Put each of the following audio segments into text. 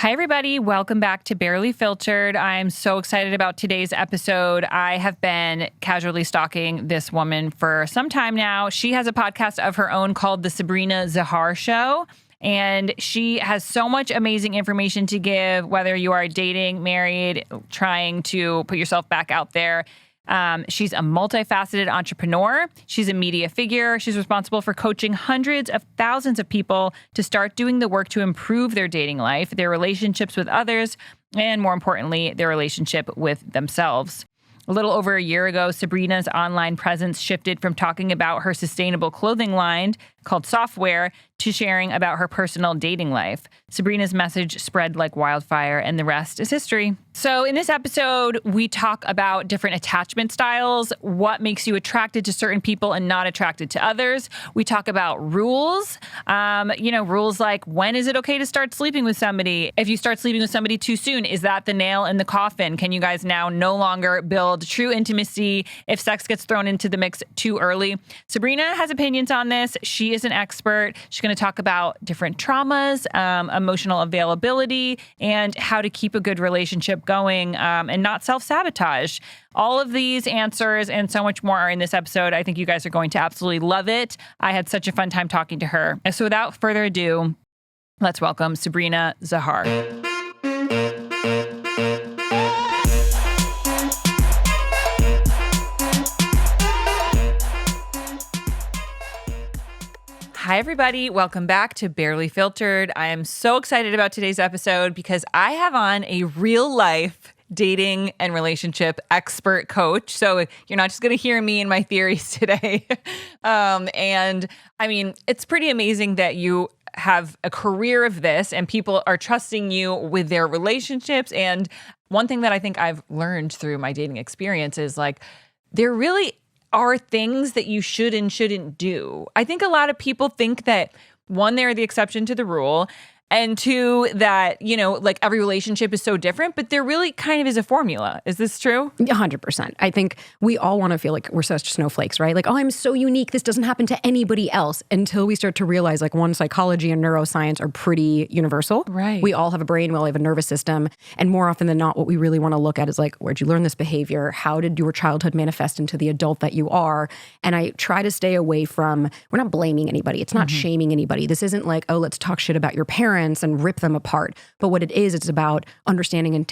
Hi, everybody. Welcome back to Barely Filtered. I'm so excited about today's episode. I have been casually stalking this woman for some time now. She has a podcast of her own called The Sabrina Zohar Show. And she has so much amazing information to give, whether you are dating, married, trying to put yourself back out there. She's a multifaceted entrepreneur. She's a media figure. She's responsible for coaching hundreds of thousands of people to start doing the work to improve their dating life, their relationships with others, and more importantly, their relationship with themselves. A little over a year ago, Sabrina's online presence shifted from talking about her sustainable clothing line called Softwear to sharing about her personal dating life. Sabrina's message spread like wildfire, and the rest is history. So in this episode, we talk about different attachment styles, what makes you attracted to certain people and not attracted to others. We talk about rules, rules like when is it okay to start sleeping with somebody? If you start sleeping with somebody too soon, is that the nail in the coffin? Can you guys now no longer build true intimacy if sex gets thrown into the mix too early? Sabrina has opinions on this. She is an expert. She's going to talk about different traumas, emotional availability, and how to keep a good relationship going and not self-sabotage. All of these answers and so much more are in this episode. I think you guys are going to absolutely love it. I had such a fun time talking to her. So without further ado, let's welcome Sabrina Zohar. Hi, everybody. Welcome back to Barely Filtered. I am so excited about today's episode because I have on a real life dating and relationship expert coach. So you're not just going to hear me and my theories today. And I mean, it's pretty amazing that you have a career of this and people are trusting you with their relationships. And one thing that I think I've learned through my dating experience is like, there really are things that you should and shouldn't do. I think a lot of people think that, one, they're the exception to the rule, and two, that, like every relationship is so different, but there really kind of is a formula. Is this true? 100%. I think we all want to feel like we're such snowflakes, right? Like, oh, I'm so unique. This doesn't happen to anybody else, until we start to realize, like, one, psychology and neuroscience are pretty universal. Right. We all have a brain. We all have a nervous system. And more often than not, what we really want to look at is like, where'd you learn this behavior? How did your childhood manifest into the adult that you are? And I try to stay away from, we're not blaming anybody. It's not shaming anybody. This isn't like, oh, let's talk shit about your parents and rip them apart. But what it is, it's about understanding and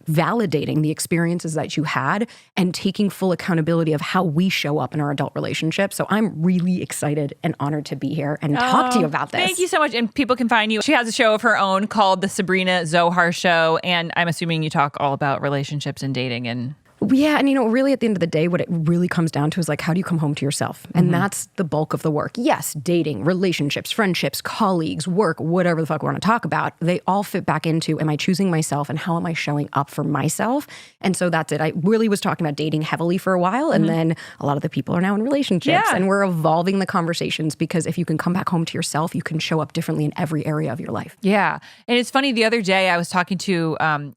validating the experiences that you had and taking full accountability of how we show up in our adult relationship. So I'm really excited and honored to be here and talk to you about this. Thank you so much. And people can find you. She has a show of her own called The Sabrina Zohar Show. And I'm assuming you talk all about relationships and dating and... Yeah. And, really at the end of the day, what it really comes down to is like, how do you come home to yourself? And that's the bulk of the work. Yes, dating, relationships, friendships, colleagues, work, whatever the fuck we want to talk about, they all fit back into, am I choosing myself and how am I showing up for myself? And so that's it. I really was talking about dating heavily for a while. And then a lot of the people are now in relationships and we're evolving the conversations, because if you can come back home to yourself, you can show up differently in every area of your life. Yeah. And it's funny, the other day I was talking to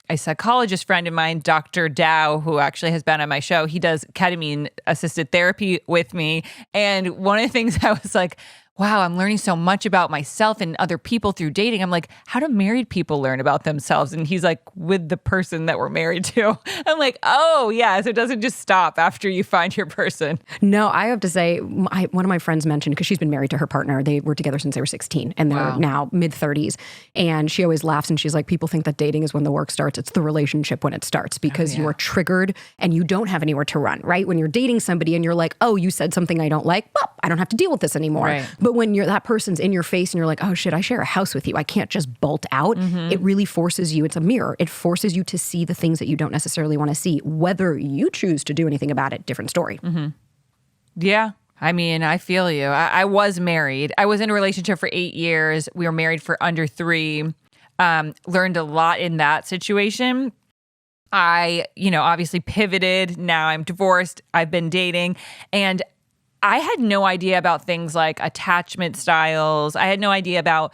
a psychologist friend of mine, Dr. Dow, who actually has been on my show. He does ketamine assisted therapy with me. And one of the things I was like, wow, I'm learning so much about myself and other people through dating. I'm like, how do married people learn about themselves? And he's like, with the person that we're married to. I'm like, oh, yeah. So it doesn't just stop after you find your person. No, I have to say, one of my friends mentioned, because she's been married to her partner. They were together since they were 16 and they're now mid-30s. And she always laughs and she's like, people think that dating is when the work starts. It's the relationship when it starts, because you are triggered and you don't have anywhere to run, right? When you're dating somebody and you're like, oh, you said something I don't like, well, I don't have to deal with this anymore. Right. But when that person's in your face and you're like, oh shit, I share a house with you, I can't just bolt out. It really forces you, it's a mirror. It forces you to see the things that you don't necessarily want to see. Whether you choose to do anything about it, different story. Yeah. I mean, I feel you. I was married. I was in a relationship for 8 years. We were married for under 3. Learned a lot in that situation. I, obviously pivoted. Now I'm divorced. I've been dating. And I had no idea about things like attachment styles. I had no idea about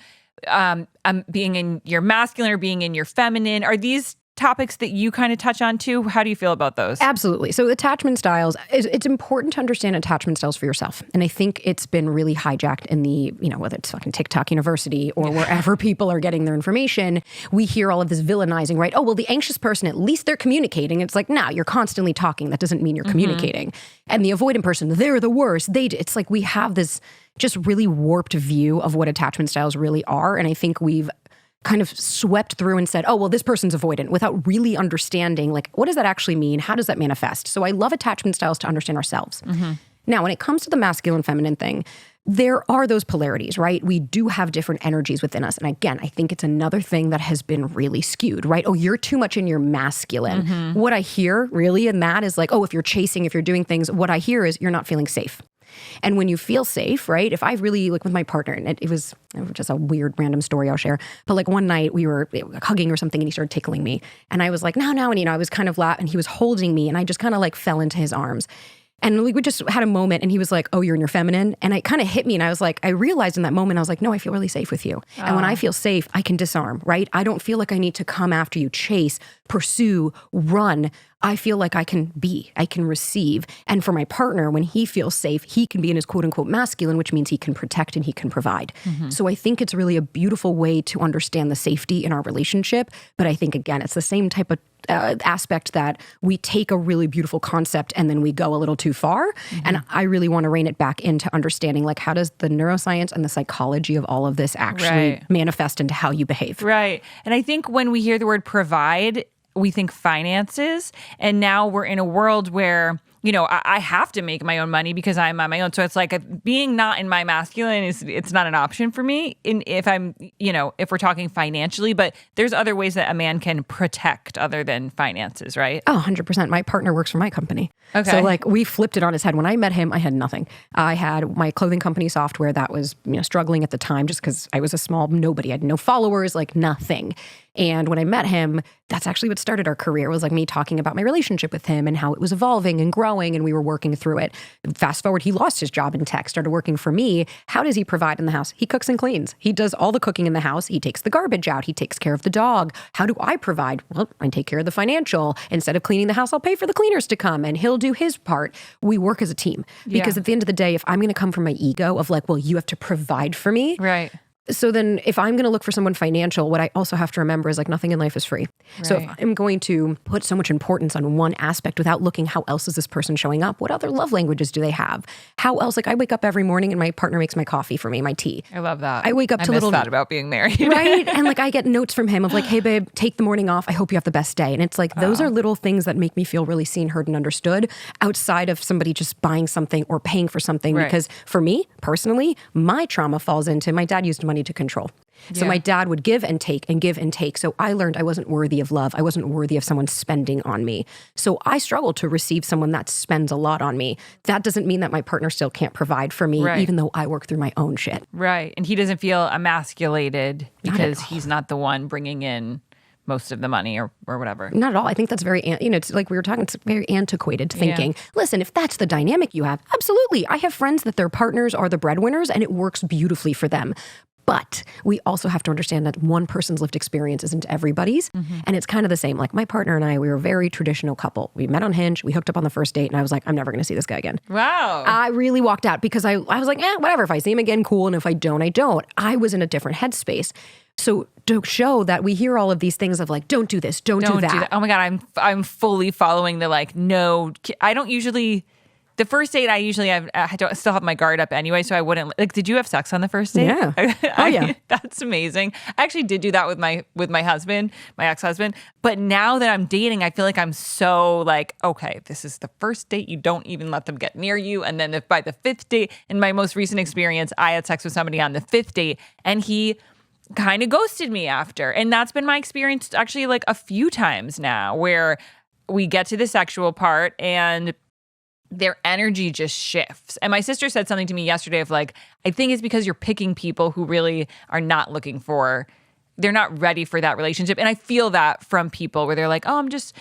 being in your masculine or being in your feminine. Are these topics that you kind of touch on too? How do you feel about those? Absolutely. So attachment styles, it's important to understand attachment styles for yourself. And I think it's been really hijacked in the, whether it's fucking TikTok University or wherever people are getting their information, we hear all of this villainizing, right? Oh, well, the anxious person, at least they're communicating. It's like, no, you're constantly talking. That doesn't mean you're communicating. And the avoidant person, they're the worst. It's like we have this just really warped view of what attachment styles really are. And I think we've kind of swept through and said, oh, well, this person's avoidant without really understanding, like, what does that actually mean? How does that manifest? So I love attachment styles to understand ourselves. Now, when it comes to the masculine feminine thing, there are those polarities, right? We do have different energies within us. And again, I think it's another thing that has been really skewed, right? Oh, you're too much in your masculine. What I hear really in that is like, oh, if you're chasing, if you're doing things, what I hear is you're not feeling safe. And when you feel safe, right? If I really, like with my partner, and it was just a weird random story I'll share, but like one night we were hugging or something and he started tickling me. And I was like, no. And, I was kind of and he was holding me and I just kind of like fell into his arms. And we just had a moment and he was like, oh, you're in your feminine. And it kind of hit me. And I was like, I realized in that moment, I was like, no, I feel really safe with you. And when I feel safe, I can disarm, right? I don't feel like I need to come after you, chase, pursue, run. I feel like I can receive. And for my partner, when he feels safe, he can be in his quote unquote masculine, which means he can protect and he can provide. So I think it's really a beautiful way to understand the safety in our relationship. But I think, again, it's the same type of aspect that we take a really beautiful concept and then we go a little too far. And I really want to rein it back into understanding, like, how does the neuroscience and the psychology of all of this actually manifest into how you behave? Right. And I think when we hear the word provide, we think finances. And now we're in a world where, I have to make my own money because I'm on my own. So it's like being not in my masculine it's not an option for me if I'm, if we're talking financially, but there's other ways that a man can protect other than finances, right? Oh, 100%. My partner works for my company. Okay. So like we flipped it on his head. When I met him, I had nothing. I had my clothing company software that was, struggling at the time just because I was a small nobody. I had no followers, like nothing. And when I met him, that's actually what started our career, was like me talking about my relationship with him and how it was evolving and growing, and we were working through it. Fast forward, he lost his job in tech, started working for me. How does he provide in the house? He cooks and cleans. He does all the cooking in the house. He takes the garbage out. He takes care of the dog. How do I provide? Well, I take care of the financial. Instead of cleaning the house, I'll pay for the cleaners to come and he'll do his part. We work as a team because at the end of the day, if I'm going to come from my ego of like, well, you have to provide for me. Right. So then if I'm going to look for someone financial, what I also have to remember is like nothing in life is free. Right. So if I'm going to put so much importance on one aspect without looking how else is this person showing up, what other love languages do they have? How else, like I wake up every morning and my partner makes my coffee for me, my tea. I love that. I wake up to little. I miss that about being married. Right? And like I get notes from him of like, hey babe, take the morning off. I hope you have the best day. And it's like, those are little things that make me feel really seen, heard, and understood outside of somebody just buying something or paying for something. Right. Because for me personally, my trauma falls into my dad used money to control. So my dad would give and take and give and take. So I learned I wasn't worthy of love. I wasn't worthy of someone spending on me. So I struggle to receive someone that spends a lot on me. That doesn't mean that my partner still can't provide for me, even though I work through my own shit. Right. And he doesn't feel emasculated because he's not the one bringing in most of the money or whatever. Not at all. I think that's very, it's like we were talking, it's very antiquated thinking. Yeah. Listen, if that's the dynamic you have, absolutely. I have friends that their partners are the breadwinners and it works beautifully for them. But we also have to understand that one person's lived experience isn't everybody's. And it's kind of the same. Like my partner and I, we were a very traditional couple. We met on Hinge. We hooked up on the first date. And I was like, I'm never going to see this guy again. Wow. I really walked out because I was like, whatever. If I see him again, cool. And if I don't, I don't. I was in a different headspace. So to show that we hear all of these things of like, don't do this, don't do that. Oh my God, I'm fully following the like, no, I don't usually... The first date, I still have my guard up anyway, so I wouldn't. Like, did you have sex on the first date? Yeah. Oh yeah. That's amazing. I actually did do that with my husband, my ex-husband. But now that I'm dating, I feel like I'm so like, okay, this is the first date. You don't even let them get near you. And then by the fifth date, in my most recent experience, I had sex with somebody on the fifth date, and he kind of ghosted me after. And that's been my experience actually like a few times now, where we get to the sexual part and their energy just shifts. And my sister said something to me yesterday of like, I think it's because you're picking people who really are not they're not ready for that relationship. And I feel that from people where they're like, oh, I'm just,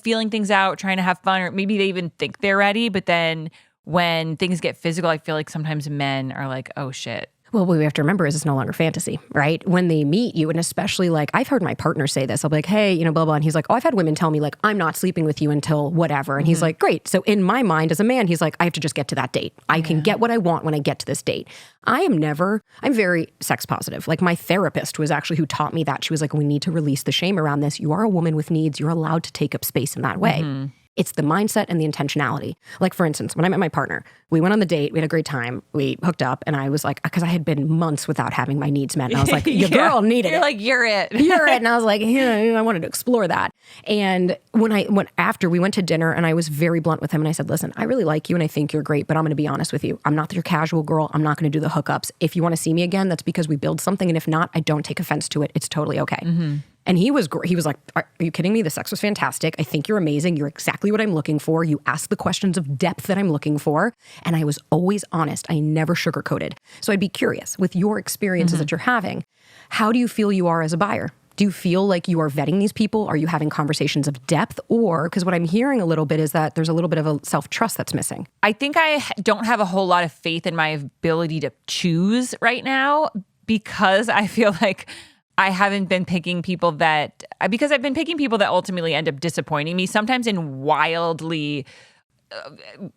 feeling things out, trying to have fun, or maybe they even think they're ready. But then when things get physical, I feel like sometimes men are like, oh shit, Well, what we have to remember is it's no longer fantasy, right? When they meet you, and especially like, I've heard my partner say this, I'll be like, hey, blah, blah. And he's like, oh, I've had women tell me like, I'm not sleeping with you until whatever. And he's like, great. So in my mind as a man, he's like, I have to just get to that date. I can get what I want when I get to this date. I'm very sex positive. Like my therapist was actually who taught me that. She was like, we need to release the shame around this. You are a woman with needs. You're allowed to take up space in that way. It's the mindset and the intentionality. Like, for instance, when I met my partner, we went on the date, we had a great time, we hooked up, and I was like, because I had been months without having my needs met. And I was like, your girl needed it. You're like, you're it. You're it. And I was like, yeah, I wanted to explore that. And after we went to dinner, and I was very blunt with him, and I said, listen, I really like you, and I think you're great, but I'm going to be honest with you. I'm not your casual girl. I'm not going to do the hookups. If you want to see me again, that's because we build something. And if not, I don't take offense to it. It's totally okay. And he was like, are you kidding me? The sex was fantastic. I think you're amazing. You're exactly what I'm looking for. You ask the questions of depth that I'm looking for. And I was always honest. I never sugarcoated. So I'd be curious, with your experiences that you're having, how do you feel you are as a buyer? Do you feel like you are vetting these people? Are you having conversations of depth? Or, because what I'm hearing a little bit is that there's a little bit of a self-trust that's missing. I think I don't have a whole lot of faith in my ability to choose right now, because I feel like I haven't been picking people because I've been picking people that ultimately end up disappointing me, sometimes in wildly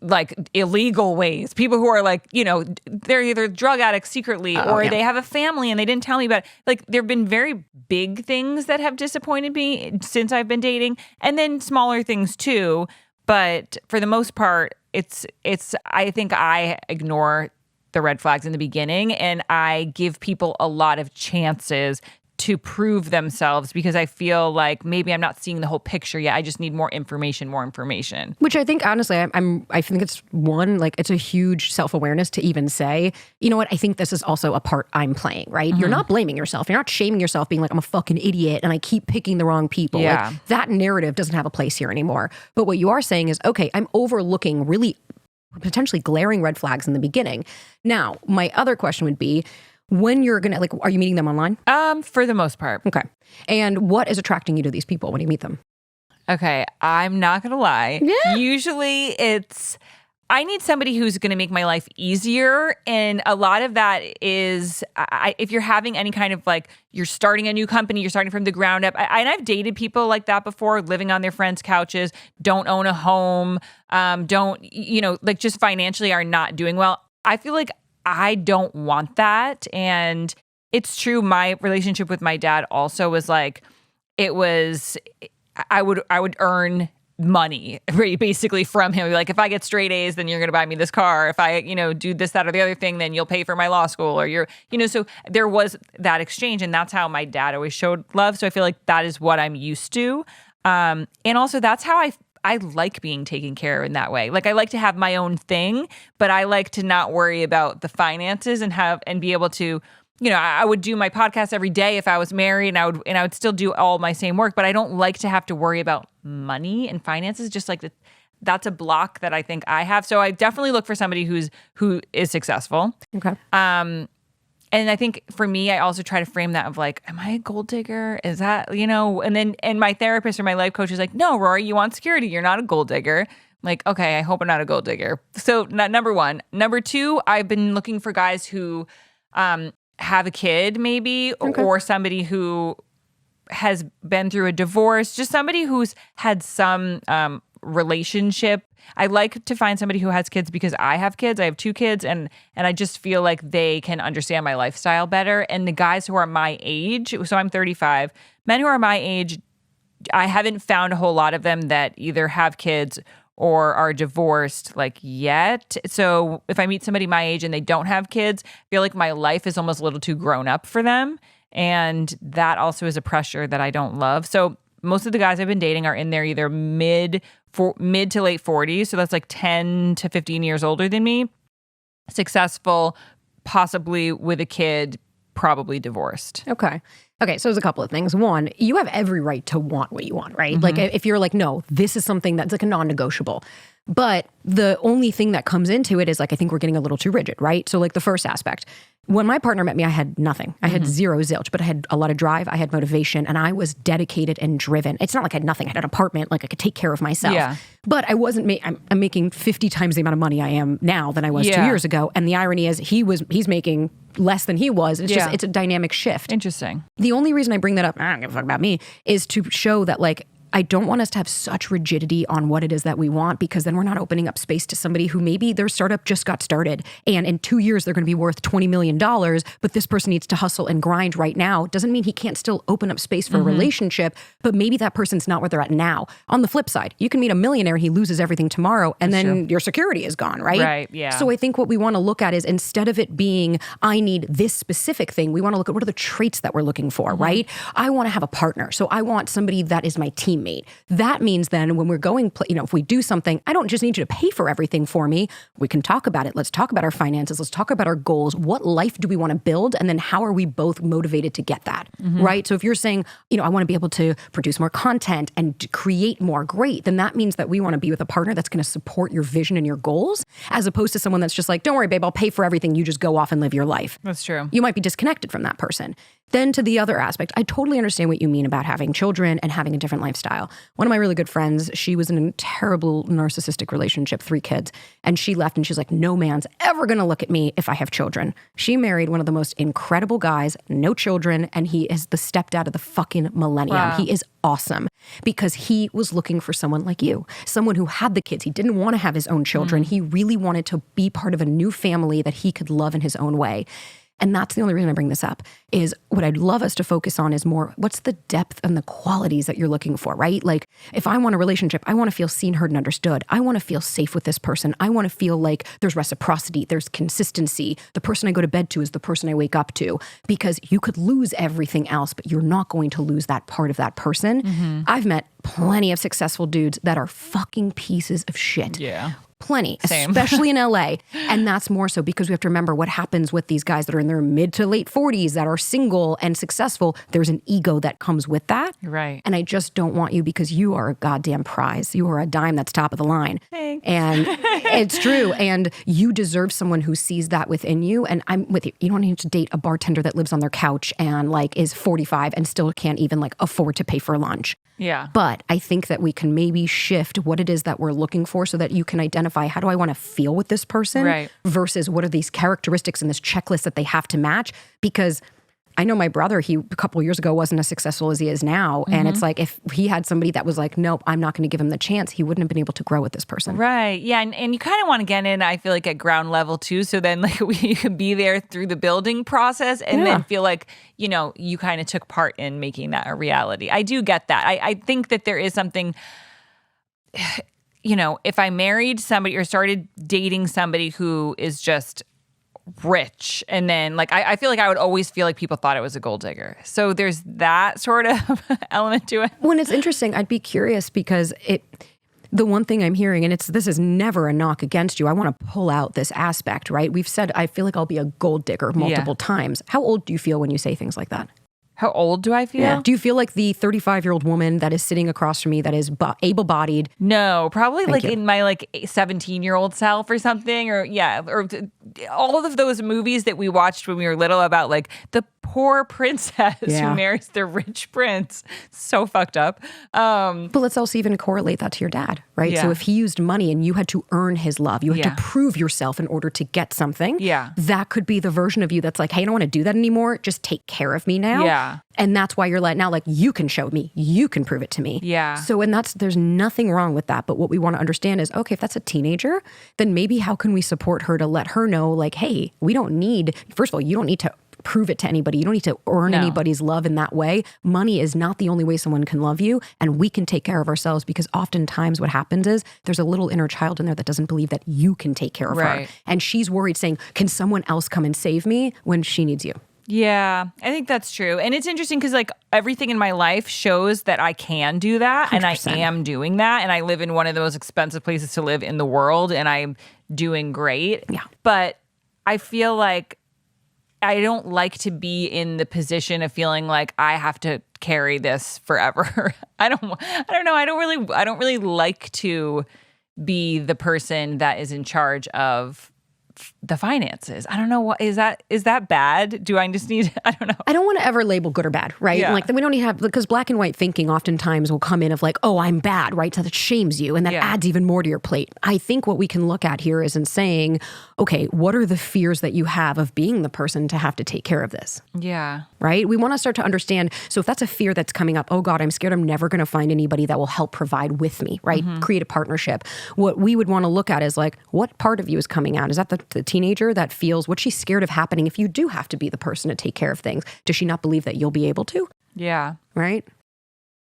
like illegal ways. People who are like, they're either drug addicts secretly or they have a family and they didn't tell me about it. Like, there have been very big things that have disappointed me since I've been dating, and then smaller things too. But for the most part, I think I ignore the red flags in the beginning, and I give people a lot of chances to prove themselves, because I feel like maybe I'm not seeing the whole picture yet. I just need more information. Which I think, honestly, I think it's it's a huge self-awareness to even say, you know what, I think this is also a part I'm playing, right? You're not blaming yourself. You're not shaming yourself, being like, I'm a fucking idiot and I keep picking the wrong people. Yeah. Like, that narrative doesn't have a place here anymore. But what you are saying is, okay, I'm overlooking really potentially glaring red flags in the beginning. Now, my other question would be, when you're going to, are you meeting them online? For the most part. Okay. And what is attracting you to these people when you meet them? Okay. I'm not going to lie. Yeah. Usually I need somebody who's going to make my life easier. And a lot of that is, if you're having any kind of you're starting a new company, you're starting from the ground up. And I've dated people like that before, living on their friends' couches, don't own a home, don't, just financially are not doing well. I feel like I don't want that. And it's true. My relationship with my dad also was I would earn money basically from him. Like, if I get straight A's, then you're going to buy me this car. If I, do this, that, or the other thing, then you'll pay for my law school, or so there was that exchange, and that's how my dad always showed love. So I feel like that is what I'm used to. And also that's how I like being taken care of in that way. Like, I like to have my own thing, but I like to not worry about the finances and be able to, I would do my podcast every day if I was married, and I would still do all my same work, but I don't like to have to worry about money and finances. Just like that's a block that I think I have. So I definitely look for somebody who is successful. Okay. And I think for me, I also try to frame that of am I a gold digger? Is that, and my therapist or my life coach is like, no, Rory, you want security. You're not a gold digger. I'm like, okay, I hope I'm not a gold digger. So number one. Number two, I've been looking for guys who have a kid maybe, or somebody who has been through a divorce, just somebody who's had some relationship. I like to find somebody who has kids because I have kids. I have 2 kids, and I just feel like they can understand my lifestyle better. And the guys who are my age, so I'm 35, men who are my age, I haven't found a whole lot of them that either have kids or are divorced yet. So if I meet somebody my age and they don't have kids, I feel like my life is almost a little too grown up for them. And that also is a pressure that I don't love. So most of the guys I've been dating are in their either mid to late 40s. So that's 10 to 15 years older than me. Successful, possibly with a kid, probably divorced. Okay. So there's a couple of things. One, you have every right to want what you want, right? If you're no, this is something that's a non-negotiable. But the only thing that comes into it is I think we're getting a little too rigid, right? So the first aspect, When my partner met me, I had nothing. I had zero zilch, but I had a lot of drive. I had motivation, and I was dedicated and driven. It's not like I had nothing. I had an apartment, like I could take care of myself. Yeah. But I wasn't. I'm making 50 times the amount of money I am now than I was 2 years ago. And the irony is, he's making less than he was. It's just, it's a dynamic shift. Interesting. The only reason I bring that up, I don't give a fuck about me, is to show that like, I don't want us to have such rigidity on what it is that we want, because then we're not opening up space to somebody who maybe their startup just got started and in 2 years they're going to be worth $20 million, but this person needs to hustle and grind right now. Doesn't mean he can't still open up space for a relationship, but maybe that person's not where they're at now. On the flip side, you can meet a millionaire, he loses everything tomorrow, and then your security is gone, right? Right, yeah. So I think what we want to look at is, instead of it being, I need this specific thing, we want to look at what are the traits that we're looking for, right? I want to have a partner. So I want somebody that is my teammate. That means then when we're going, if we do something, I don't just need you to pay for everything for me. We can talk about it. Let's talk about our finances. Let's talk about our goals. What life do we want to build? And then how are we both motivated to get that, right? So if you're saying, I want to be able to produce more content and create more, great. Then that means that we want to be with a partner that's going to support your vision and your goals, as opposed to someone that's just like, don't worry, babe, I'll pay for everything. You just go off and live your life. That's true. You might be disconnected from that person. Then to the other aspect, I totally understand what you mean about having children and having a different lifestyle. One of my really good friends, she was in a terrible narcissistic relationship, 3 kids, and she left and she's like, no man's ever going to look at me if I have children. She married one of the most incredible guys, no children, and he is the stepdad of the fucking millennium. Wow. He is awesome because he was looking for someone like you, someone who had the kids. He didn't want to have his own children. He really wanted to be part of a new family that he could love in his own way. And that's the only reason I bring this up, is what I'd love us to focus on is more, what's the depth and the qualities that you're looking for, right? Like, if I want a relationship, I want to feel seen, heard, and understood. I want to feel safe with this person. I want to feel like there's reciprocity, there's consistency. The person I go to bed to is the person I wake up to, because you could lose everything else, but you're not going to lose that part of that person. I've met plenty of successful dudes that are fucking pieces of shit. Yeah. Plenty, Same. especially in LA. And that's more so because we have to remember what happens with these guys that are in their mid to late 40s that are single and successful. There's an ego that comes with that. You're right. And I just don't want you, because you are a goddamn prize. You are a dime that's top of the line. Thanks. And it's true. And you deserve someone who sees that within you. And I'm with you. You don't need to date a bartender that lives on their couch and like is 45 and still can't even like afford to pay for lunch. Yeah. But I think that we can maybe shift what it is that we're looking for so that you can identify, how do I want to feel with this person, right, versus what are these characteristics in this checklist that they have to match? Because I know my brother, he a couple of years ago wasn't as successful as he is now. And it's like, if he had somebody that was like, nope, I'm not going to give him the chance, he wouldn't have been able to grow with this person. Right. Yeah. And you kind of want to get in, I feel like, at ground level too. So then like you can be there through the building process and then feel like, you kind of took part in making that a reality. I do get that. I think that there is something, if I married somebody or started dating somebody who is just rich, and then like I feel like I would always feel like people thought I was a gold digger. So there's that sort of element to it. When it's interesting, I'd be curious, because the one thing I'm hearing, and this is never a knock against you, I want to pull out this aspect, right? We've said, I feel like I'll be a gold digger multiple times. How old do you feel when you say things like that? How old do I feel? Yeah. Do you feel like the 35-year-old woman that is sitting across from me that is able-bodied? No, probably Thank like you. in my like 17-year-old self or something, or all of those movies that we watched when we were little about like the poor princess who marries the rich prince. So fucked up. But let's also even correlate that to your dad, right? Yeah. So if he used money and you had to earn his love, you had Yeah. to prove yourself in order to get something. Yeah. That could be the version of you that's like, hey, I don't want to do that anymore. Just take care of me now. Yeah. And that's why you're now like, you can show me, you can prove it to me. Yeah. So, and there's nothing wrong with that. But what we want to understand is, okay, if that's a teenager, then maybe how can we support her to let her know, like, hey, we don't need, first of all, you don't need to prove it to anybody. You don't need to earn anybody's love in that way. Money is not the only way someone can love you, and we can take care of ourselves, because oftentimes what happens is there's a little inner child in there that doesn't believe that you can take care of Right. her. And she's worried saying, can someone else come and save me, when she needs you? Yeah, I think that's true. And it's interesting because like everything in my life shows that I can do that 100%. And I am doing that. And I live in one of the most expensive places to live in the world, and I'm doing great. Yeah. But I feel like I don't like to be in the position of feeling like I have to carry this forever. I don't know. I don't really like to be the person that is in charge of the finances. I don't know what is that bad? Do I just need I don't know. I don't want to ever label good or bad, right? Yeah. Like we don't need to have, because black and white thinking oftentimes will come in of like, oh, I'm bad, right? So that shames you and that adds even more to your plate. I think what we can look at here is in saying, okay, what are the fears that you have of being the person to have to take care of this? Yeah. Right? We want to start to understand. So if that's a fear that's coming up, oh God, I'm scared I'm never going to find anybody that will help provide with me, right? Create a partnership. What we would want to look at is like, what part of you is coming out? Is that the teenager that feels what she's scared of happening if you do have to be the person to take care of things? Does she not believe that you'll be able to? Yeah. Right?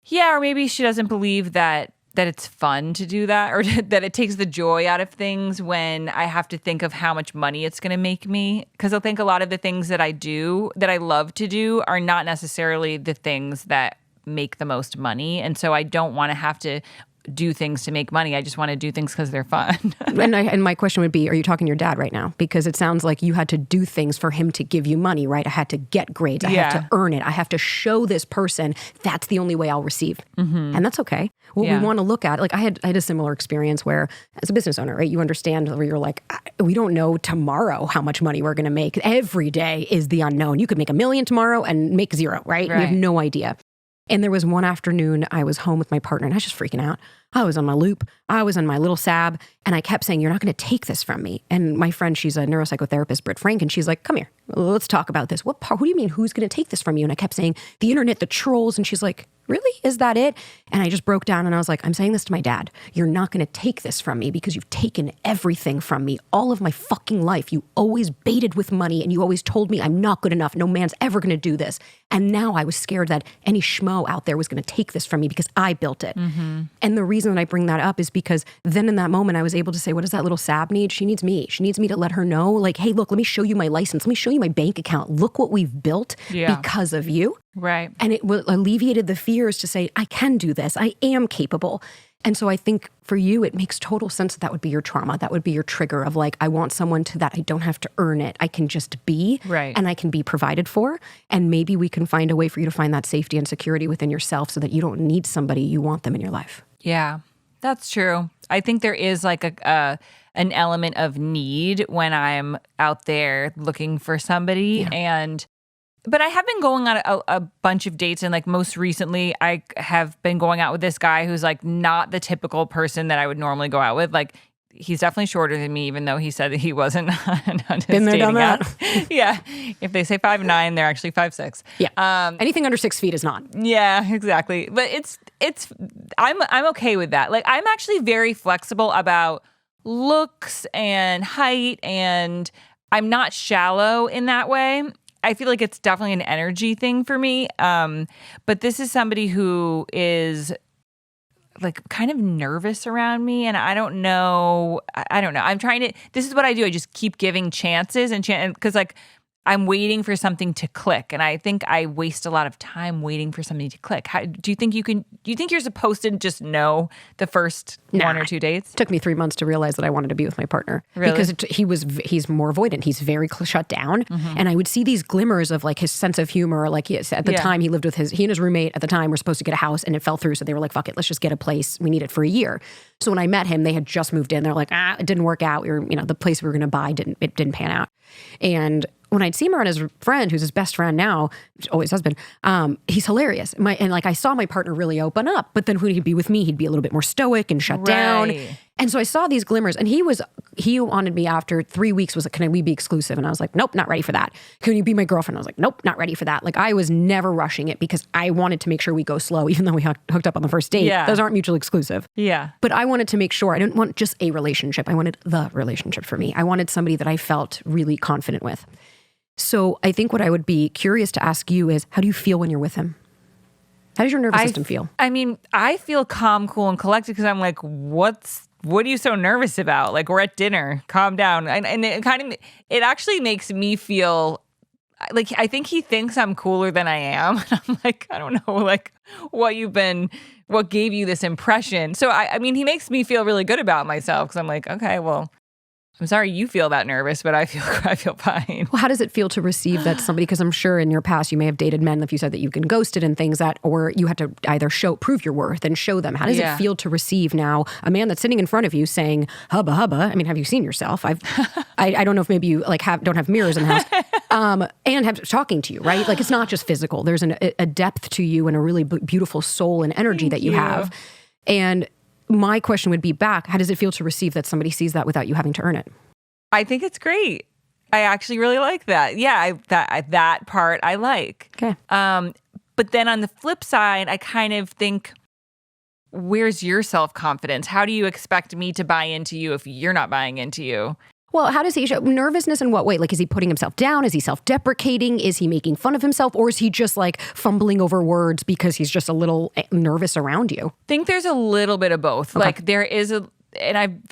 Yeah, or maybe she doesn't believe that it's fun to do that, or that it takes the joy out of things when I have to think of how much money it's going to make me. Because I think a lot of the things that I do, that I love to do, are not necessarily the things that make the most money. And so I don't want to have to do things to make money. I just want to do things because they're fun. And my question would be, are you talking to your dad right now? Because it sounds like you had to do things for him to give you money, right? I had to get grades. I have to earn it. I have to show this person that's the only way I'll receive. And that's okay. What we want to look at, like I had a similar experience where as a business owner, right, you understand where you're like, we don't know tomorrow how much money we're going to make. Every day is the unknown. You could make $1 million tomorrow and make 0, right? We have no idea. And there was one afternoon I was home with my partner and I was just freaking out. I was on my loop. I was on my little sab. And I kept saying, you're not going to take this from me. And my friend, she's a neuropsychotherapist, Britt Frank, and she's like, come here, let's talk about this. What do you mean, who's going to take this from you? And I kept saying, the internet, the trolls. And she's like, really? Is that it? And I just broke down and I was like, I'm saying this to my dad. You're not going to take this from me because you've taken everything from me all of my fucking life. You always baited with money and you always told me I'm not good enough. No man's ever going to do this. And now I was scared that any schmo out there was going to take this from me because I built it. And the reason that I bring that up is because then in that moment I was able to say, what does that little sab need? She needs me. She needs me to let her know, like, hey, look, let me show you my license. Let me show you my bank account. Look what we've built because of you. Right. And it alleviated the fears to say, I can do this. I am capable. And so I think for you, it makes total sense that would be your trauma. That would be your trigger of like, I want someone to that I don't have to earn it. I can just be, and I can be provided for. And maybe we can find a way for you to find that safety and security within yourself so that you don't need somebody, you want them in your life. Yeah, that's true. I think there is like an element of need when I'm out there looking for somebody. But I have been going on a bunch of dates, and like most recently, I have been going out with this guy who's like not the typical person that I would normally go out with. Like he's definitely shorter than me, even though he said that he wasn't on his Been there, dating done app. that. Yeah, if they say 5'9", they're actually 5'6". Yeah, anything under 6 feet is not. Yeah, exactly. But I'm okay with that. Like I'm actually very flexible about looks and height, and I'm not shallow in that way. I feel like it's definitely an energy thing for me. But this is somebody who is like kind of nervous around me, and I don't know. I'm trying to, this is what I do. I just keep giving chances and because like I'm waiting for something to click, and I think I waste a lot of time waiting for something to click. Do you think you're supposed to just know the first one or two dates? It took me 3 months to realize that I wanted to be with my partner. Really? Because he's more avoidant. He's very shut down. And I would see these glimmers of like his sense of humor. Like at the time he lived with he and his roommate at the time were supposed to get a house, and it fell through. So they were like, fuck it, let's just get a place. We need it for a year. So when I met him, they had just moved in. They're like, it didn't work out. The place we were going to buy didn't pan out. And when I'd see him around his friend, who's his best friend now, always has been, he's hilarious. And I saw my partner really open up, but then when he'd be with me, he'd be a little bit more stoic and shut down. And so I saw these glimmers, and he wanted me after 3 weeks, was like, can we be exclusive? And I was like, nope, not ready for that. Can you be my girlfriend? I was like, nope, not ready for that. Like I was never rushing it because I wanted to make sure we go slow, even though we hooked up on the first date. Those aren't mutually exclusive. But I wanted to make sure I didn't want just a relationship. I wanted the relationship for me. I wanted somebody that I felt really confident with. So I think what I would be curious to ask you is, how do you feel when you're with him? How does your nervous system feel? I mean, I feel calm, cool, and collected because I'm like, what are you so nervous about? Like, we're at dinner, calm down. And it actually makes me feel like, I think he thinks I'm cooler than I am. And I'm like, I don't know, like what gave you this impression? So I mean, he makes me feel really good about myself because I'm like, okay, well, I'm sorry you feel that nervous, but I feel fine. Well, how does it feel to receive that somebody, because I'm sure in your past you may have dated men, like you said, that you've been ghosted and things that, or you had to either prove your worth and show them. How does it feel to receive now a man that's sitting in front of you saying, hubba hubba? I mean, have you seen yourself? I don't know if maybe you like don't have mirrors in the house, and have talking to you, right? Like it's not just physical. There's a depth to you and a really beautiful soul and energy that you have. And my question would be back, how does it feel to receive that somebody sees that without you having to earn it? I think it's great. I actually really like that. Yeah, that part I like. Okay. But then on the flip side, I kind of think, where's your self-confidence? How do you expect me to buy into you if you're not buying into you? Well, how does he show nervousness in what way? Like, is he putting himself down? Is he self-deprecating? Is he making fun of himself? Or is he just like fumbling over words because he's just a little nervous around you? I think there's a little bit of both. Okay. Like there is and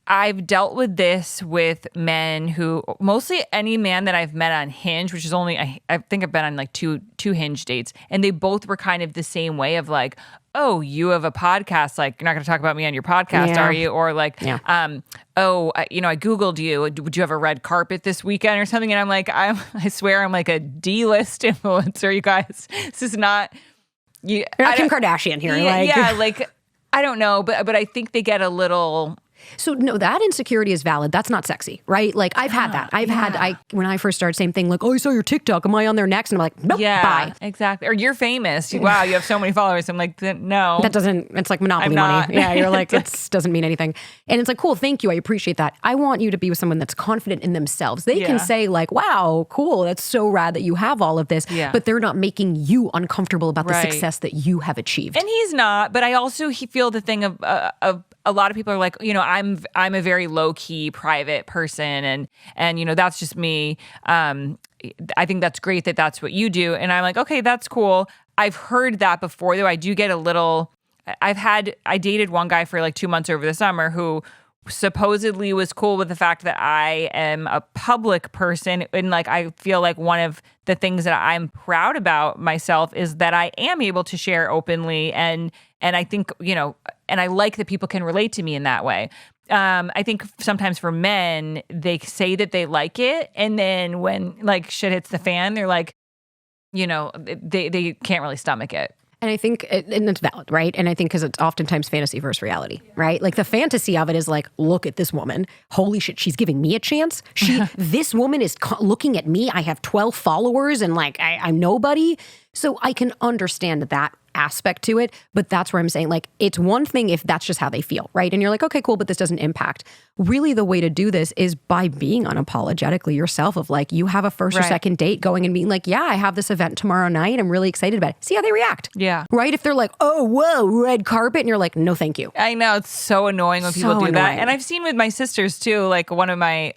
I've dealt with this with men who, mostly any man that I've met on Hinge, which is only, I think I've been on like two Hinge dates, and they both were kind of the same way of like, oh, you have a podcast, like you're not going to talk about me on your podcast, are you? Or like, I Googled you. Would you have a red carpet this weekend or something? And I'm like, I swear I'm like a D-list influencer, you guys. This is not... You're not Kim Kardashian here. Like I don't know, but I think they get a little... So no, that insecurity is valid. That's not sexy, right? Like I've had that. When I first started, same thing. Like, oh, I saw your TikTok. Am I on there next? And I'm like, nope, bye. Exactly. Or you're famous. Wow, you have so many followers. I'm like, no. That doesn't, it's like monopoly money. Yeah, you're like, it doesn't mean anything. And it's like, cool, thank you. I appreciate that. I want you to be with someone that's confident in themselves. They can say like, wow, cool. That's so rad that you have all of this. Yeah. But they're not making you uncomfortable about the success that you have achieved. And he's not. But I also feel the thing of a lot of people are like, I'm a very low key private person, and that's just me. I think that's great that that's what you do, and I'm like, okay, that's cool. I've heard that before, though. I do get a little. I dated one guy for like 2 months over the summer who supposedly was cool with the fact that I am a public person, and like I feel like one of the things that I'm proud about myself is that I am able to share openly, and I think and I like that people can relate to me in that way. I think sometimes for men, they say that they like it, and then when like shit hits the fan, they're like, they can't really stomach it. And I think, and it's valid, right? And I think because it's oftentimes fantasy versus reality, right? Like the fantasy of it is like, look at this woman. Holy shit, she's giving me a chance. This woman is looking at me. I have 12 followers and like I'm nobody. So I can understand that aspect to it, but that's where I'm saying like, it's one thing if that's just how they feel, right? And you're like, okay, cool, but this doesn't impact. Really the way to do this is by being unapologetically yourself of like, you have a first or second date going and being like, yeah, I have this event tomorrow night. I'm really excited about it. See how they react. Yeah. Right? If they're like, oh, whoa, red carpet. And you're like, no, thank you. I know. It's so annoying when people do that. And I've seen with my sisters too, like one of my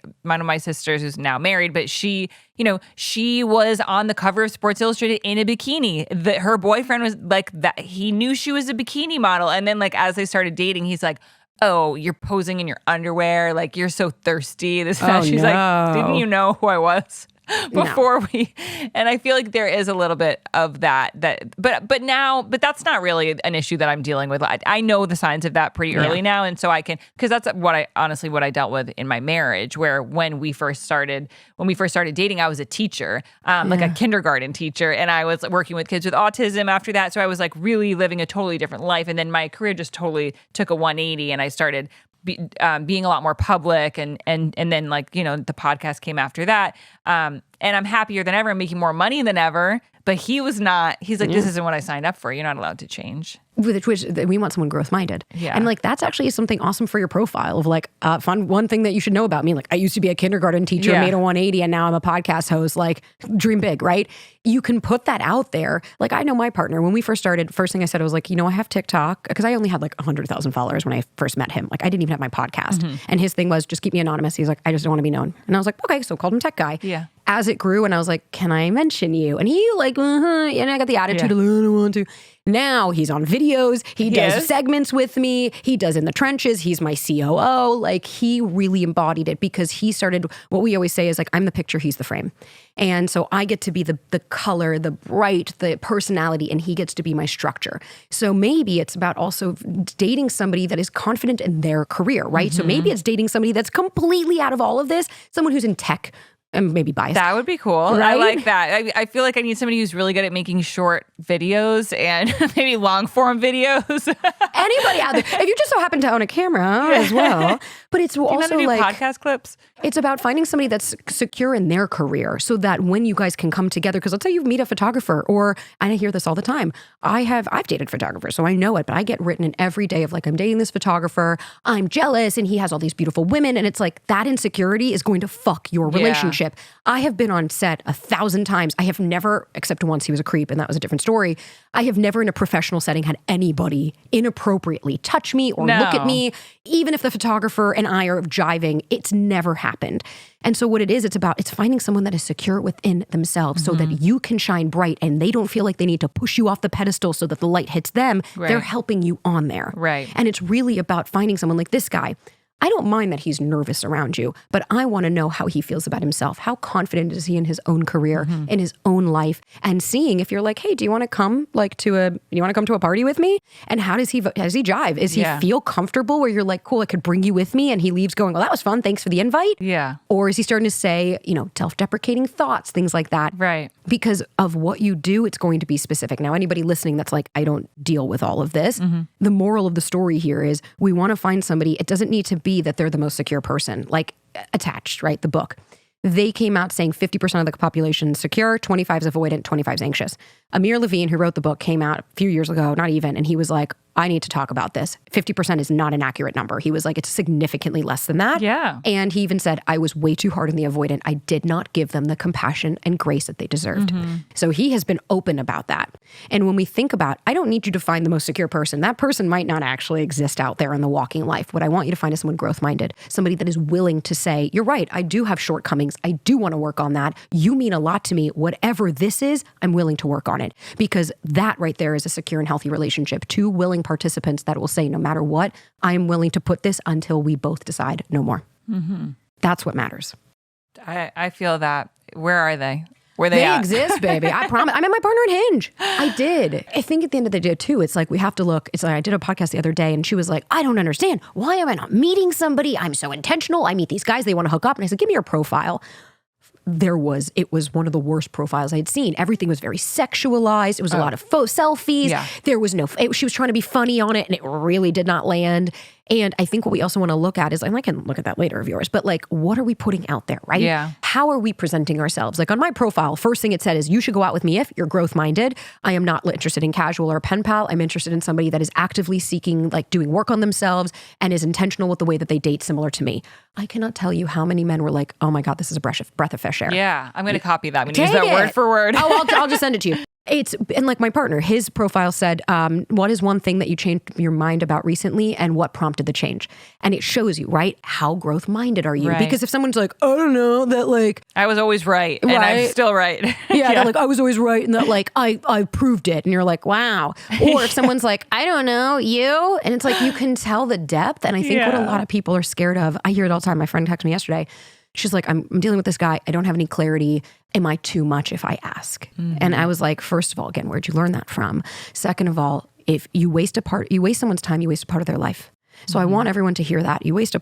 sisters who's now married, but she was on the cover of Sports Illustrated in a bikini. Her boyfriend was like that. He knew she was a bikini model. And then like, as they started dating, he's like, oh, you're posing in your underwear. Like, you're so thirsty. She's like, didn't you know who I was before we? And I feel like there is a little bit of that, but that's not really an issue that I'm dealing with. I know the signs of that pretty early now. And so I can, because that's what I dealt with in my marriage, where when we first started dating, I was a teacher, like a kindergarten teacher. And I was working with kids with autism after that. So I was like really living a totally different life. And then my career just totally took a 180 and I started being a lot more public and then like, the podcast came after that. And I'm happier than ever. I'm making more money than ever. But he was not. He's like, this isn't what I signed up for. You're not allowed to change. With which we want someone growth-minded. Yeah. And like, that's actually something awesome for your profile of like, one thing that you should know about me. Like, I used to be a kindergarten teacher, made a 180, and now I'm a podcast host. Like, dream big, right? You can put that out there. Like, I know my partner, when we first started, first thing I said, I was like, I have TikTok, because I only had like 100,000 followers when I first met him. Like, I didn't even have my podcast. Mm-hmm. And his thing was, just keep me anonymous. He's like, I just don't want to be known. And I was like, okay, so called him Tech Guy. Yeah. as it grew and I was like, can I mention you? And he like, and I got the attitude of, I don't want to. Now he's on videos. He does segments with me. He does In the Trenches. He's my COO. Like he really embodied it because he started, what we always say is like, I'm the picture, he's the frame. And so I get to be the color, the bright, the personality, and he gets to be my structure. So maybe it's about also dating somebody that is confident in their career, right? So maybe it's dating somebody that's completely out of all of this, someone who's in tech. And maybe biased. That would be cool. Right? I like that. I feel like I need somebody who's really good at making short videos and maybe long form videos. Anybody out there, if you just so happen to own a camera as well. But it's also do like podcast clips. It's about finding somebody that's secure in their career so that when you guys can come together, because let's say you meet a photographer, or and I hear this all the time. I've dated photographers, so I know it, but I get written in every day of like, I'm dating this photographer, I'm jealous, and he has all these beautiful women. And it's like that insecurity is going to fuck your relationship. I have been on set 1,000 times. I have never, except once he was a creep, and that was a different story. I have never in a professional setting had anybody inappropriately touch me or look at me. Even if the photographer and I are jiving, it's never happened. And so what it is, it's finding someone that is secure within themselves so that you can shine bright and they don't feel like they need to push you off the pedestal so that the light hits them. Right. They're helping you on there. Right. And it's really about finding someone like this guy. I don't mind that he's nervous around you, but I want to know how he feels about himself. How confident is he in his own career, in his own life, and seeing if you're like, hey, do you want to come to a party with me? And how does he jive? Is he feel comfortable where you're like, cool, I could bring you with me, and he leaves going, well, that was fun, thanks for the invite. Yeah. Or is he starting to say, self-deprecating thoughts, things like that? Right. Because of what you do, it's going to be specific. Now, anybody listening that's like, I don't deal with all of this. The moral of the story here is we want to find somebody. It doesn't need to be that they're the most secure person, like Attached, right? The book. They came out saying 50% of the population is secure, 25 is avoidant, 25 is anxious. Amir Levine, who wrote the book, came out a few years ago, not even, and he was like, I need to talk about this. 50% is not an accurate number. He was like, it's significantly less than that. Yeah. And he even said, I was way too hard on the avoidant. I did not give them the compassion and grace that they deserved. So he has been open about that. And when we think about, I don't need you to find the most secure person. That person might not actually exist out there in the walking life. What I want you to find is someone growth-minded, somebody that is willing to say, you're right, I do have shortcomings. I do want to work on that. You mean a lot to me. Whatever this is, I'm willing to work on it. Because that right there is a secure and healthy relationship. Two willing participants that will say, no matter what, I'm willing to put this until we both decide no more. That's what matters. I feel that. Where are they? Where they at? Exist, baby. I promise. I met my partner at Hinge. I did. I think at the end of the day, too, it's like we have to look. It's like I did a podcast the other day and she was like, I don't understand. Why am I not meeting somebody? I'm so intentional. I meet these guys. They want to hook up. And I said, give me your profile. It was one of the worst profiles I had seen. Everything was very sexualized. It was a lot of faux selfies. Yeah. There was she was trying to be funny on it and it really did not land. And I think what we also want to look at is, and I can look at that later of yours, but like, what are we putting out there, right? Yeah. How are we presenting ourselves? Like on my profile, first thing it said is, you should go out with me if you're growth-minded. I am not interested in casual or a pen pal. I'm interested in somebody that is actively seeking, like doing work on themselves and is intentional with the way that they date similar to me. I cannot tell you how many men were like, oh my God, this is a breath of fresh air. Yeah, I'm going to copy that. I'm going to use that word for word. I'll just send it to you. And like my partner, his profile said, what is one thing that you changed your mind about recently and what prompted the change? And it shows you, right? How growth minded are you? Right. Because if someone's like, I don't know, that like, I was always right. And I'm still right. Yeah. Like I was always right. And that like, I proved it. And you're like, wow. Or if someone's like, I don't know, you, and it's like, you can tell the depth. And I think what a lot of people are scared of, I hear it all the time. My friend texted me yesterday. She's like, I'm dealing with this guy. I don't have any clarity. Am I too much if I ask? And I was like, first of all, again, where'd you learn that from? Second of all, if you waste someone's time, you waste a part of their life. So I want everyone to hear that. You waste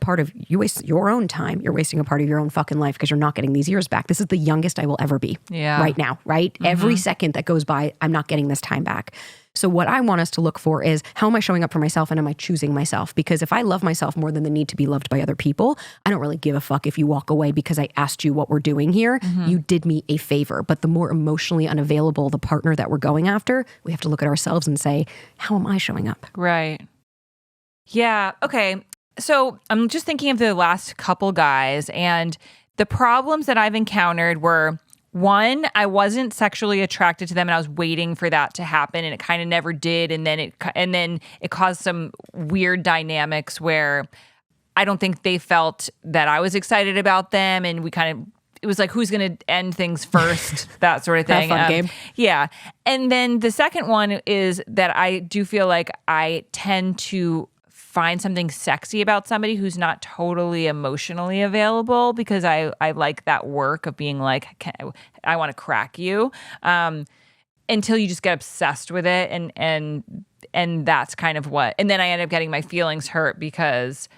your own time. You're wasting a part of your own fucking life because you're not getting these years back. This is the youngest I will ever be right now, right? Every second that goes by, I'm not getting this time back. So what I want us to look for is, how am I showing up for myself and am I choosing myself? Because if I love myself more than the need to be loved by other people, I don't really give a fuck if you walk away because I asked you what we're doing here. You did me a favor. But the more emotionally unavailable the partner that we're going after, we have to look at ourselves and say, how am I showing up? Right. Yeah. Okay. So I'm just thinking of the last couple guys, and the problems that I've encountered were, one, I wasn't sexually attracted to them and I was waiting for that to happen and it kind of never did. And then it caused some weird dynamics where I don't think they felt that I was excited about them and we kind of it was like, who's going to end things first, that sort of thing. Fun game. Yeah. And then the second one is that I do feel like I tend to find something sexy about somebody who's not totally emotionally available, because I like that work of being like, I want to crack you, until you just get obsessed with it. And that's kind of what, and then I end up getting my feelings hurt because,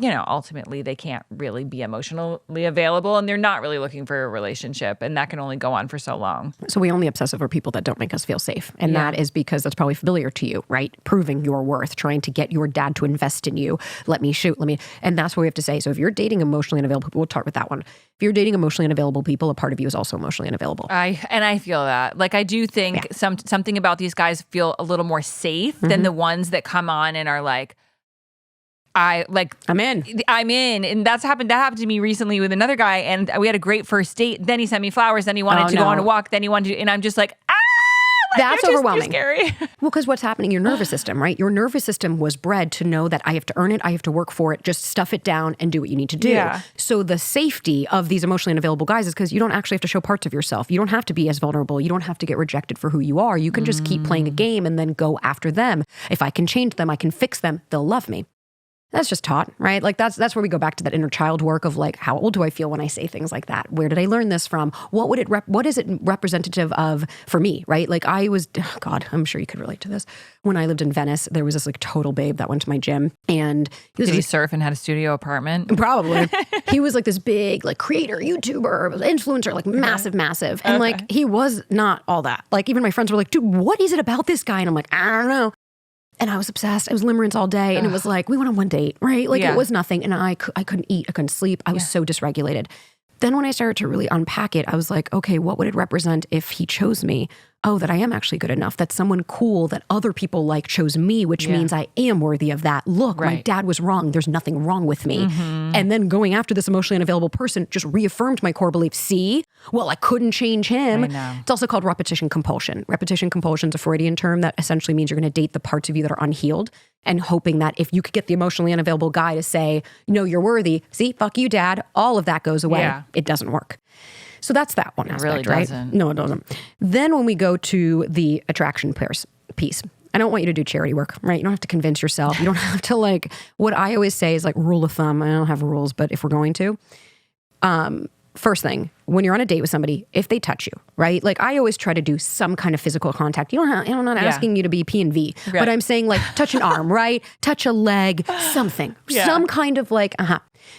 ultimately they can't really be emotionally available, and they're not really looking for a relationship, and that can only go on for so long. So we only obsess over people that don't make us feel safe. And that is because that's probably familiar to you, right? Proving your worth, trying to get your dad to invest in you. And that's what we have to say. So if you're dating emotionally unavailable people, we'll talk about that one. If you're dating emotionally unavailable people, a part of you is also emotionally unavailable. I feel that. Like, I do think something about these guys feel a little more safe than the ones that come on and are like, I'm in. And that happened to me recently with another guy, and we had a great first date. Then he sent me flowers, then he wanted to go on a walk, then he wanted to, and I'm just like, that's overwhelming. You're scary. Well, because what's happening, your nervous system, right? Your nervous system was bred to know that I have to earn it, I have to work for it, just stuff it down and do what you need to do. Yeah. So the safety of these emotionally unavailable guys is because you don't actually have to show parts of yourself. You don't have to be as vulnerable. You don't have to get rejected for who you are. You can just keep playing a game and then go after them. If I can change them, I can fix them, they'll love me. That's just taught, right? Like that's where we go back to that inner child work of like, how old do I feel when I say things like that? Where did I learn this from? What is it representative of for me, right? Like God, I'm sure you could relate to this. When I lived in Venice, there was this like total babe that went to my gym, and did he surf and had a studio apartment? Probably. He was like this big like creator, YouTuber, influencer, like massive. And like, he was not all that. Like even my friends were like, dude, what is it about this guy? And I'm like, I don't know. And I was obsessed. I was limerence all day. And it was like, we went on one date, right? Like it was nothing. And I couldn't eat. I couldn't sleep. I was so dysregulated. Then when I started to really unpack it, I was like, okay, what would it represent if he chose me? Oh, that I am actually good enough. That someone cool that other people like chose me, which means I am worthy of that. Look, my dad was wrong. There's nothing wrong with me. And then going after this emotionally unavailable person just reaffirmed my core belief. See? Well, I couldn't change him. It's also called repetition compulsion. Repetition compulsion is a Freudian term that essentially means you're going to date the parts of you that are unhealed, and hoping that if you could get the emotionally unavailable guy to say, no, you're worthy. See, fuck you, dad. All of that goes away. Yeah. It doesn't work. So that's that one aspect, really right? doesn't. No, it doesn't. Then when we go to the attraction piece, I don't want you to do charity work, right? You don't have to convince yourself. You don't have to like, what I always say is like rule of thumb. I don't have rules, but if we're going to, first thing, when you're on a date with somebody, if they touch you, right? Like I always try to do some kind of physical contact. I'm not asking you to be P and V, but I'm saying like touch an arm, right? Touch a leg, something, some kind of like,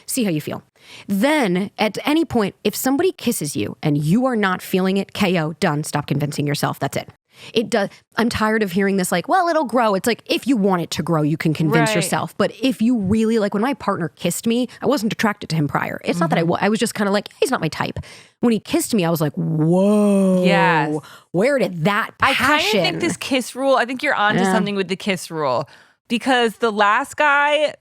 see how you feel. Then at any point, if somebody kisses you and you are not feeling it, KO, done. Stop convincing yourself. That's it. It does. I'm tired of hearing this like, well, it'll grow. It's like, if you want it to grow, you can convince yourself. But if you really, like when my partner kissed me, I wasn't attracted to him prior. It's not that I was just kind of like, he's not my type. When he kissed me, I was like, whoa. Yes. Where did that passion? I kind of think this kiss rule, I think you're onto something with the kiss rule. Because the last guy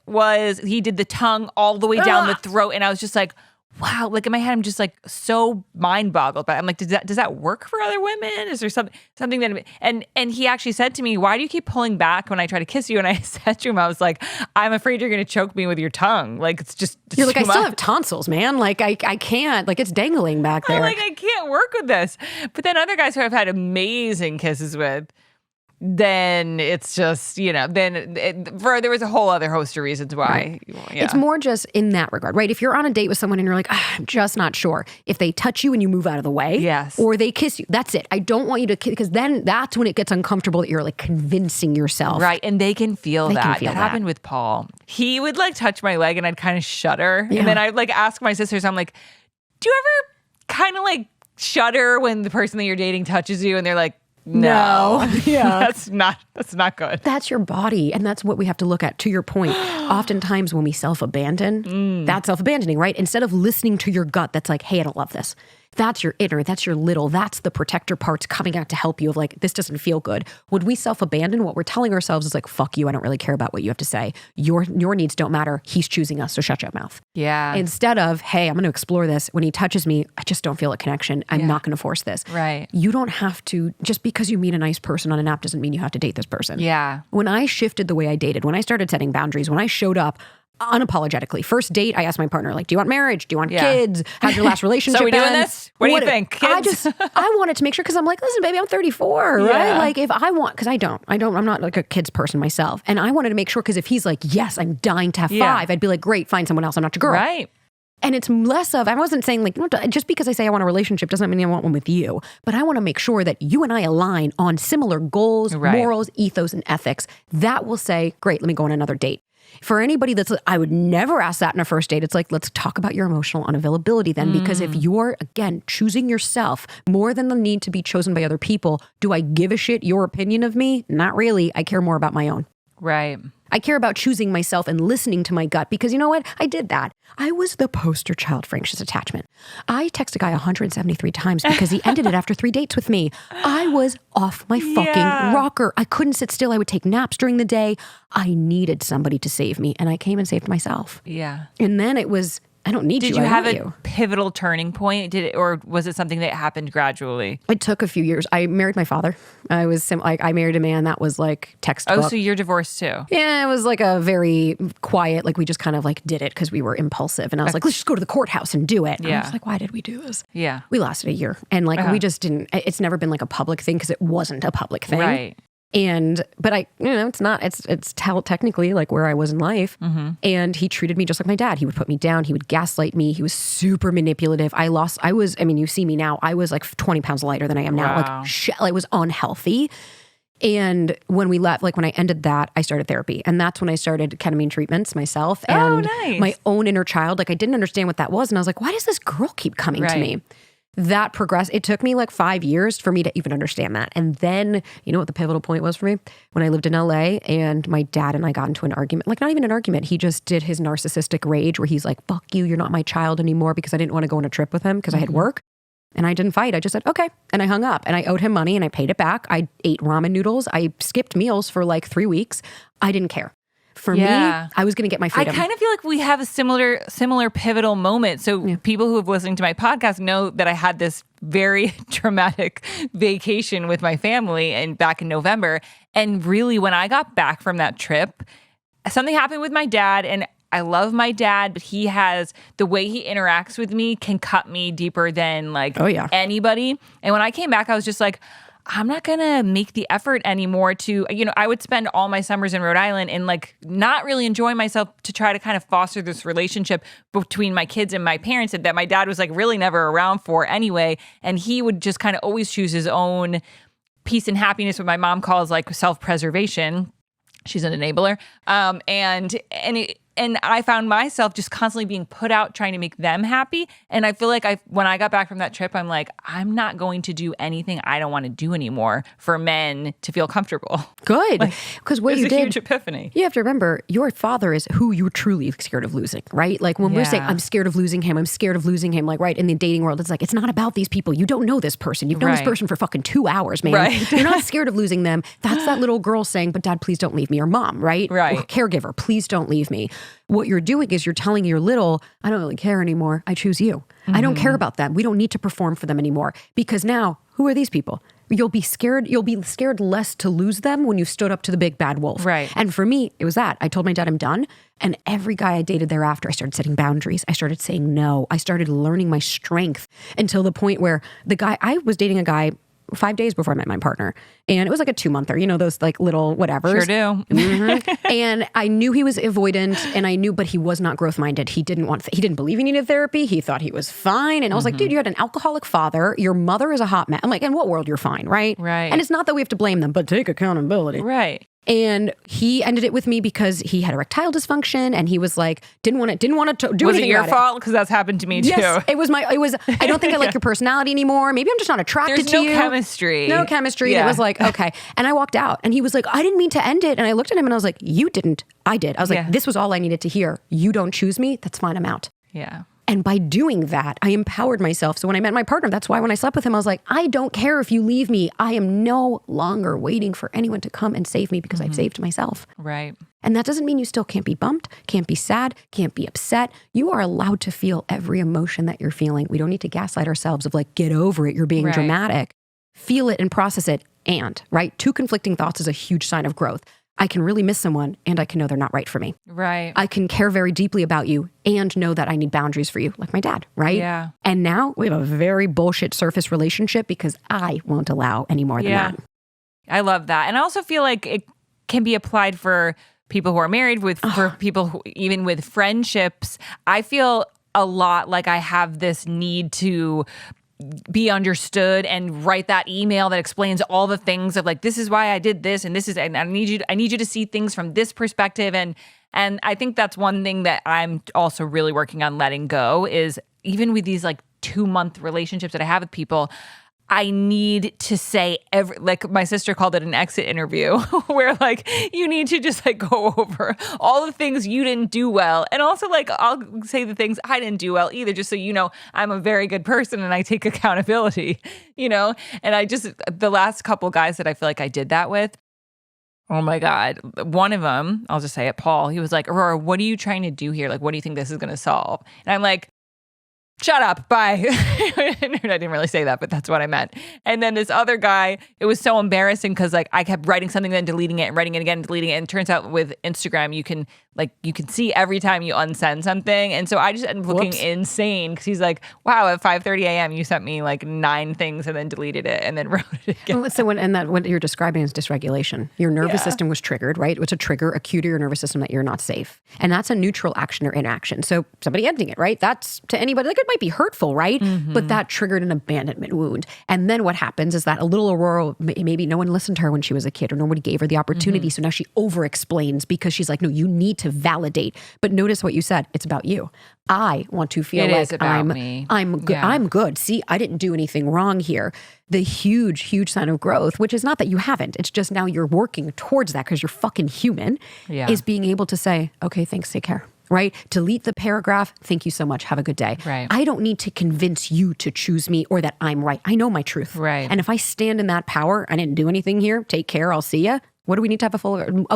he did the tongue all the way down the throat. And I was just like, wow. Like in my head, I'm just like so mind boggled. But I'm like, does that work for other women? Is there something that, and he actually said to me, why do you keep pulling back when I try to kiss you? And I said to him, I was like, I'm afraid you're going to choke me with your tongue. Like you're like, I still have tonsils, man. Like I can't, like it's dangling back there. I'm like, I can't work with this. But then other guys who I've had amazing kisses with, then it's just, there was a whole other host of reasons why. Right. Yeah. It's more just in that regard, right? If you're on a date with someone and you're like, I'm just not sure. If they touch you and you move out of the way, or they kiss you, that's it. I don't want you to kiss, because then that's when it gets uncomfortable that you're like convincing yourself. Right, and they can feel that. That happened with Paul. He would like touch my leg and I'd kind of shudder. Yeah. And then I'd like ask my sisters, I'm like, do you ever kind of like shudder when the person that you're dating touches you? And they're like, no. Yeah. That's not good. That's your body. And that's what we have to look at. To your point, oftentimes when we self-abandon, that's self-abandoning, right? Instead of listening to your gut that's like, hey, I don't love this. That's your inner, that's your little, that's the protector parts coming out to help you of like, this doesn't feel good. Would we self-abandon? What we're telling ourselves is like, fuck you, I don't really care about what you have to say. Your needs don't matter. He's choosing us, so shut your mouth. Yeah. Instead of, hey, I'm going to explore this. When he touches me, I just don't feel a connection. I'm not going to force this. Right. You don't have to, just because you meet a nice person on an app doesn't mean you have to date this person. Yeah. When I shifted the way I dated, when I started setting boundaries, when I showed up, unapologetically. First date, I asked my partner, like, do you want marriage? Do you want kids? How's your last relationship So we doing been? this? What do you think? Kids? I wanted to make sure, because I'm like, listen, baby, I'm 34, right? Like, if I want, because I'm not like a kids person myself. And I wanted to make sure, because if he's like, yes, I'm dying to have 5, I'd be like, great, find someone else. I'm not your girl. Right. And it's less of, I wasn't saying like, just because I say I want a relationship doesn't mean I want one with you. But I want to make sure that you and I align on similar goals, morals, ethos, and ethics. That will say, great, let me go on another date. For anybody that's, I would never ask that in a first date. It's like, let's talk about your emotional unavailability then. Because if you're, again, choosing yourself more than the need to be chosen by other people, do I give a shit your opinion of me? Not really. I care more about my own. Right. I care about choosing myself and listening to my gut, because you know what? I did that. I was the poster child for anxious attachment. I texted a guy 173 times because he ended it after 3 dates with me. I was off my fucking rocker. I couldn't sit still. I would take naps during the day. I needed somebody to save me, and I came and saved myself. Yeah. And then it was, I don't need you. Did you have a pivotal turning point? Or was it something that happened gradually? It took a few years. I married my father. I married a man that was like textbook. Oh, so you're divorced too? Yeah, it was like a very quiet, like we just kind of like did it because we were impulsive. And I was like, let's just go to the courthouse and do it. And I was like, why did we do this? Yeah. We lasted a year. And like we just didn't, it's never been like a public thing because it wasn't a public thing. Right. But it's technically like where I was in life. And he treated me just like my dad. He would put me down. He would gaslight me. He was super manipulative. You see me now, I was like 20 pounds lighter than I am now. Wow. Like I was unhealthy. And when we left, like when I ended that, I started therapy. And that's when I started ketamine treatments myself. And my own inner child, like I didn't understand what that was. And I was like, why does this girl keep coming to me? That progressed. It took me like 5 years for me to even understand that. And then, you know what the pivotal point was for me? When I lived in LA and my dad and I got into an argument, like not even an argument. He just did his narcissistic rage where he's like, fuck you, you're not my child anymore, because I didn't want to go on a trip with him because I had work. And I didn't fight. I just said, okay. And I hung up, and I owed him money and I paid it back. I ate ramen noodles. I skipped meals for like 3 weeks. I didn't care. For me, I was going to get my freedom. I kind of feel like we have a similar pivotal moment. So people who have listened to my podcast know that I had this very traumatic vacation with my family and back in November. And really, when I got back from that trip, something happened with my dad. And I love my dad, but he has the way he interacts with me can cut me deeper than like anybody. And when I came back, I was just like, I'm not going to make the effort anymore to, I would spend all my summers in Rhode Island and like not really enjoy myself to try to kind of foster this relationship between my kids and my parents that my dad was like really never around for anyway. And he would just kind of always choose his own peace and happiness, what my mom calls like self-preservation. She's an enabler. And I found myself just constantly being put out trying to make them happy. And I feel like when I got back from that trip, I'm like, I'm not going to do anything I don't want to do anymore for men to feel comfortable. Good. Because what you did. It was a huge epiphany. You have to remember, your father is who you're truly scared of losing, right? Like when we're saying, I'm scared of losing him, like, right, in the dating world, it's like, it's not about these people. You don't know this person. You've known this person for fucking 2 hours, man. Right. You're not scared of losing them. That's that little girl saying, but dad, please don't leave me. Or mom, right? Right. Or caregiver, please don't leave me. What you're doing is you're telling your little, I don't really care anymore. I choose you. I don't care about them. We don't need to perform for them anymore. Because now, who are these people? You'll be scared less to lose them when you stood up to the big bad wolf. Right. And for me, it was that. I told my dad I'm done. And every guy I dated thereafter, I started setting boundaries. I started saying no. I started learning my strength until the point where I was dating a guy 5 days before I met my partner. And it was like a 2-monther, those like little whatevers. Sure do. And I knew he was avoidant, and but he was not growth minded. He didn't believe he needed therapy. He thought he was fine. And I was like, dude, you had an alcoholic father. Your mother is a hot mess. I'm like, in what world you're fine, right? Right. And it's not that we have to blame them, but take accountability. Right. And he ended it with me because he had erectile dysfunction, and he was like, didn't want to do was anything. Was it your fault? Because that's happened to me too. Yes, it was. I don't think I like your personality anymore. Maybe I'm just not attracted to you. There's no chemistry. No chemistry. Yeah. It was like, okay. And I walked out, and he was like, I didn't mean to end it. And I looked at him and I was like, you didn't. I did. I was like, this was all I needed to hear. You don't choose me. That's fine. I'm out. Yeah. And by doing that, I empowered myself. So when I met my partner, that's why when I slept with him, I was like, I don't care if you leave me. I am no longer waiting for anyone to come and save me because I've saved myself. Right. And that doesn't mean you still can't be bummed, can't be sad, can't be upset. You are allowed to feel every emotion that you're feeling. We don't need to gaslight ourselves of like, get over it. You're being dramatic. Feel it and process it. And, right? 2 conflicting thoughts is a huge sign of growth. I can really miss someone and I can know they're not right for me. Right. I can care very deeply about you and know that I need boundaries for you, like my dad, right? Yeah. And now we have a very bullshit surface relationship because I won't allow any more than that. I love that. And I also feel like it can be applied for people who are married, for people who, even with friendships. I feel a lot like I have this need to be understood and write that email that explains all the things of like, this is why I did this and this is, and I need you to see things from this perspective. And I think that's one thing that I'm also really working on letting go is even with these like 2-month relationships that I have with people, I need to say like my sister called it an exit interview where like you need to just like go over all the things you didn't do well. And also like I'll say the things I didn't do well either, just so you know I'm a very good person and I take accountability, you know? And the last couple guys that I feel like I did that with, oh my God. One of them, I'll just say it, Paul, he was like, Aurora, what are you trying to do here? Like, what do you think this is going to solve? And I'm like, shut up, bye. I didn't really say that, but that's what I meant. And then this other guy, it was so embarrassing because like I kept writing something, then deleting it and writing it again and deleting it. And it turns out with Instagram, you can see every time you unsend something. And so I just ended up looking insane because he's like, wow, at 5:30 a.m. you sent me like 9 things and then deleted it and then wrote it again. So what you're describing is dysregulation. Your nervous system was triggered, right? It was a trigger, a cue to your nervous system that you're not safe. And that's a neutral action or inaction. So somebody ending it, right? That's to anybody, like it might be hurtful, right? Mm-hmm. But that triggered an abandonment wound. And then what happens is that a little Aurora, maybe no one listened to her when she was a kid or nobody gave her the opportunity. Mm-hmm. So now she over-explains because she's like, no, you need to validate. But notice what you said. It's about you. I want to feel like I'm good. Yeah. I'm good. See, I didn't do anything wrong here. The huge, huge sign of growth, which is not that you haven't. It's just now you're working towards that because you're fucking human, is being able to say, okay, thanks, take care. Right? Delete the paragraph. Thank you so much. Have a good day. Right. I don't need to convince you to choose me or that I'm right. I know my truth. Right. And if I stand in that power, I didn't do anything here. Take care. I'll see ya. What do we need to have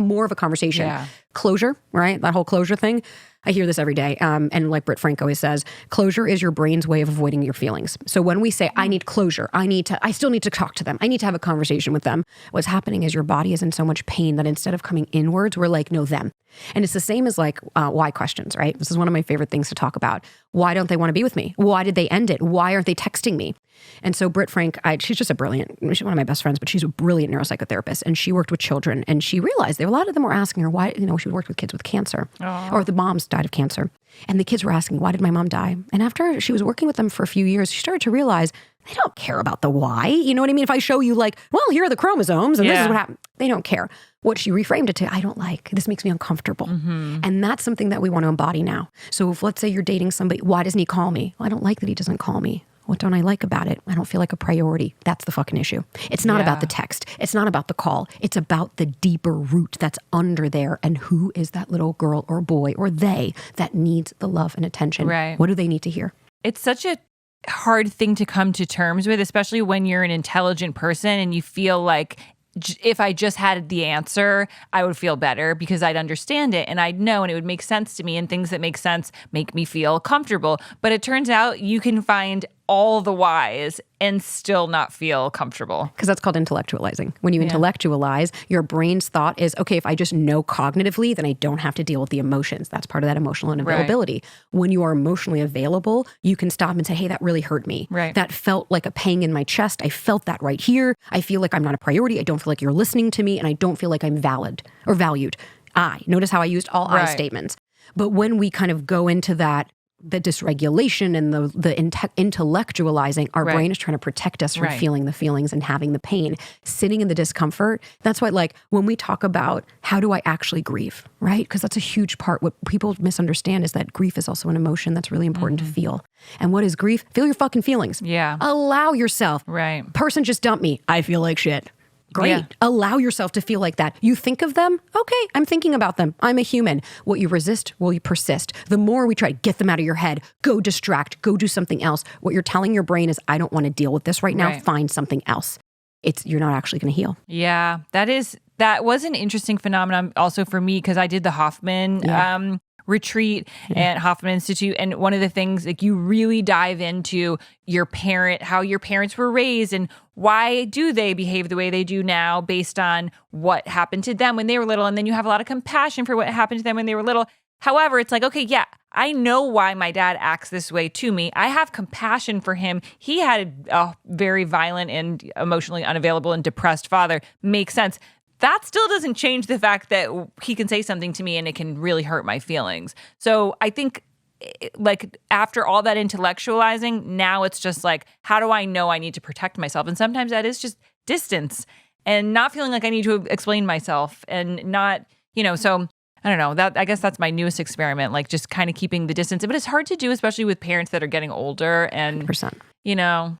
more of a conversation? Yeah. Closure, right? That whole closure thing. I hear this every day. And like Britt Frank always says, closure is your brain's way of avoiding your feelings. So when we say, I need closure, I still need to talk to them. I need to have a conversation with them. What's happening is your body is in so much pain that instead of coming inwards, we're like, no, them. And it's the same as like why questions, right? This is one of my favorite things to talk about. Why don't they want to be with me? Why did they end it? Why aren't they texting me? And so Britt Frank, she's just she's one of my best friends, but she's a brilliant neuropsychotherapist. And she worked with children and she realized a lot of them were asking her why, she worked with kids with cancer or the moms died of cancer. And the kids were asking, why did my mom die? And after she was working with them for a few years, she started to realize they don't care about the why. You know what I mean? If I show you like, well, here are the chromosomes and this is what happened. They don't care. What she reframed it to, I don't like, this makes me uncomfortable. Mm-hmm. And that's something that we want to embody now. So if let's say you're dating somebody, why doesn't he call me? Well, I don't like that he doesn't call me. What don't I like about it? I don't feel like a priority. That's the fucking issue. It's not about the text. It's not about the call. It's about the deeper root that's under there. And who is that little girl or boy or they that needs the love and attention? Right. What do they need to hear? It's such a hard thing to come to terms with, especially when you're an intelligent person and you feel like if I just had the answer, I would feel better because I'd understand it and I'd know and it would make sense to me, and things that make sense make me feel comfortable. But it turns out you can find all the whys and still not feel comfortable. Because that's called intellectualizing. When you intellectualize, your brain's thought is, okay, if I just know cognitively, then I don't have to deal with the emotions. That's part of that emotional unavailability. Right. When you are emotionally available, you can stop and say, hey, that really hurt me. Right. That felt like a pang in my chest. I felt that right here. I feel like I'm not a priority. I don't feel like you're listening to me, and I don't feel like I'm valid or valued. Notice how I used all I statements. But when we kind of go into that, the dysregulation and the intellectualizing, our brain is trying to protect us from feeling the feelings and having the pain, sitting in the discomfort. That's why, like, when we talk about how do I actually grieve, right? Because that's a huge part. What people misunderstand is that grief is also an emotion that's really important to feel. And what is grief? Feel your fucking feelings. Yeah. Allow yourself. Right. Person just dumped me. I feel like shit. Great. Yeah. Allow yourself to feel like that. You think of them? Okay, I'm thinking about them. I'm a human. What you resist will you persist. The more we try to get them out of your head, go distract, go do something else. What you're telling your brain is, I don't want to deal with this right now. Find something else. You're not actually going to heal. Yeah, that was an interesting phenomenon also for me because I did the Hoffman retreat at Hoffman Institute. And one of the things, like, you really dive into your parent, how your parents were raised and why do they behave the way they do now based on what happened to them when they were little. And then you have a lot of compassion for what happened to them when they were little. However, it's like, okay, yeah, I know why my dad acts this way to me. I have compassion for him. He had a very violent and emotionally unavailable and depressed father. Makes sense. That still doesn't change the fact that he can say something to me and it can really hurt my feelings. So I think, like, after all that intellectualizing, now it's just like, how do I know I need to protect myself? And sometimes that is just distance and not feeling like I need to explain myself and not, so I don't know. I guess that's my newest experiment, like just kind of keeping the distance. But it's hard to do, especially with parents that are getting older and 100%.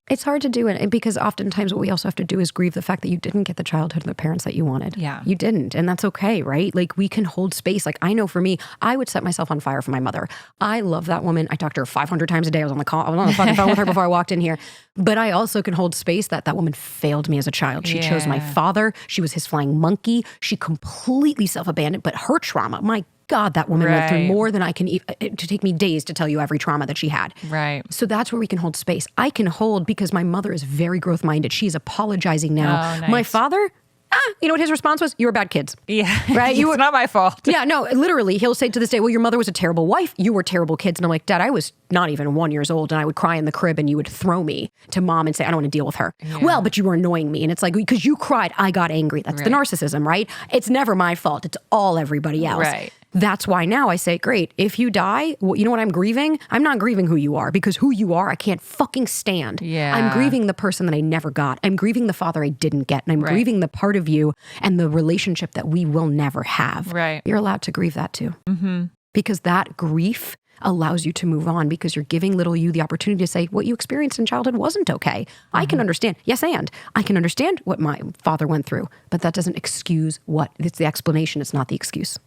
It's hard to do it because oftentimes what we also have to do is grieve the fact that you didn't get the childhood and the parents that you wanted. Yeah. You didn't. And that's okay, right? Like, we can hold space. Like, I know for me, I would set myself on fire for my mother. I love that woman. I talked to her 500 times a day. I was on the fucking phone with her before I walked in here. But I also can hold space that woman failed me as a child. She chose my father. She was his flying monkey. She completely self-abandoned. But her trauma, my God, that woman went through more than I can, to take me days to tell you every trauma that she had. Right. So that's where we can hold space. I can hold because my mother is very growth-minded. She's apologizing now. Oh, nice. My father, you know what his response was? You were bad kids. Yeah. Right? It's not my fault. Yeah, no, literally, he'll say to this day, well, your mother was a terrible wife. You were terrible kids. And I'm like, Dad, I was not even 1 year old. And I would cry in the crib and you would throw me to Mom and say, I don't want to deal with her. Yeah. Well, but you were annoying me. And it's like, because you cried, I got angry. That's the narcissism, right? It's never my fault. It's all everybody else. Right. That's why now I say, great, if you die, well, you know what I'm grieving? I'm not grieving who you are, because who you are, I can't fucking stand. Yeah. I'm grieving the person that I never got. I'm grieving the father I didn't get. And I'm grieving the part of you and the relationship that we will never have. Right. You're allowed to grieve that too. Mm-hmm. Because that grief allows you to move on, because you're giving little you the opportunity to say, what you experienced in childhood wasn't okay. Mm-hmm. I can understand. Yes, and I can understand what my father went through, but that doesn't excuse what. It's the explanation. It's not the excuse.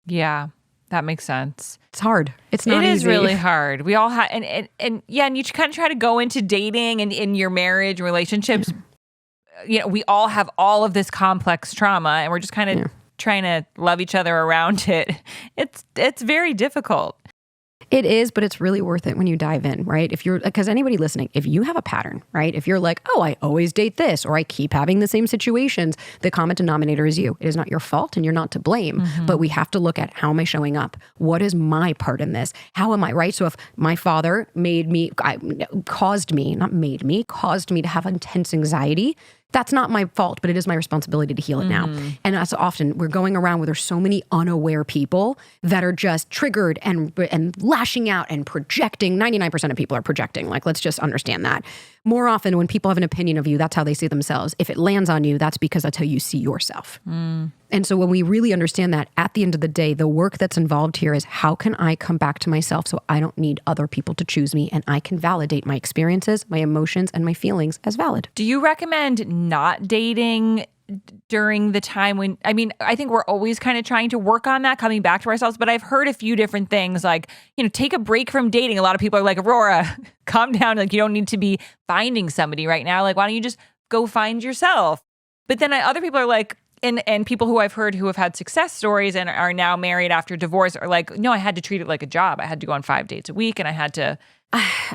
Yeah, that makes sense. It's hard. It's not easy. It is really hard. We all have, and you kind of try to go into dating and in your marriage relationships. We all have all of this complex trauma, and we're just kind of trying to love each other around it. It's very difficult. It is, but it's really worth it when you dive in, right? Because anybody listening, if you have a pattern, right? If you're like, oh, I always date this, or I keep having the same situations, the common denominator is you. It is not your fault and you're not to blame, but we have to look at, how am I showing up? What is my part in this? How am I, right? So if my father caused me to have intense anxiety, that's not my fault, but it is my responsibility to heal it now. And that's often, we're going around where there's so many unaware people that are just triggered and lashing out and projecting. 99% of people are projecting. Like, let's just understand that. More often when people have an opinion of you, that's how they see themselves. If it lands on you, that's because that's how you see yourself. And so when we really understand that, at the end of the day, the work that's involved here is, how can I come back to myself so I don't need other people to choose me, and I can validate my experiences, my emotions, and my feelings as valid. Do you recommend not dating during the time when, I think we're always kind of trying to work on that, coming back to ourselves, but I've heard a few different things, like, take a break from dating. A lot of people are like, Aurora, calm down. Like, you don't need to be finding somebody right now. Like, why don't you just go find yourself? But then other people are like, and people who I've heard who have had success stories and are now married after divorce are like, no, I had to treat it like a job. I had to go on 5 dates a week, and I had to.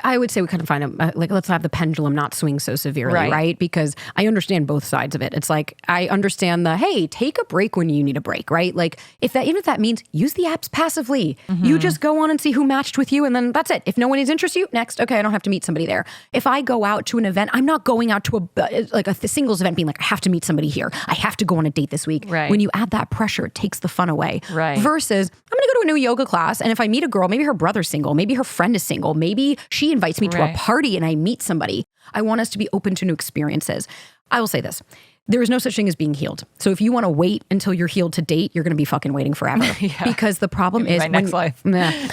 I would say we kind of find let's have the pendulum not swing so severely, right? Because I understand both sides of it. It's like, I understand hey, take a break when you need a break, right? Like, even if that means use the apps passively, you just go on and see who matched with you, and then that's it. If no one is interested in you, next, okay, I don't have to meet somebody there. If I go out to an event, I'm not going out to a singles event being like, I have to meet somebody here. I have to go on a date this week. Right. When you add that pressure, it takes the fun away. Right. Versus, I'm going to go to a new yoga class, and if I meet a girl, maybe her brother's single, maybe her friend is single, maybe she invites me to a party and I meet somebody. I want us to be open to new experiences. I will say this. There is no such thing as being healed. So if you want to wait until you're healed to date, you're going to be fucking waiting forever. Because the problem is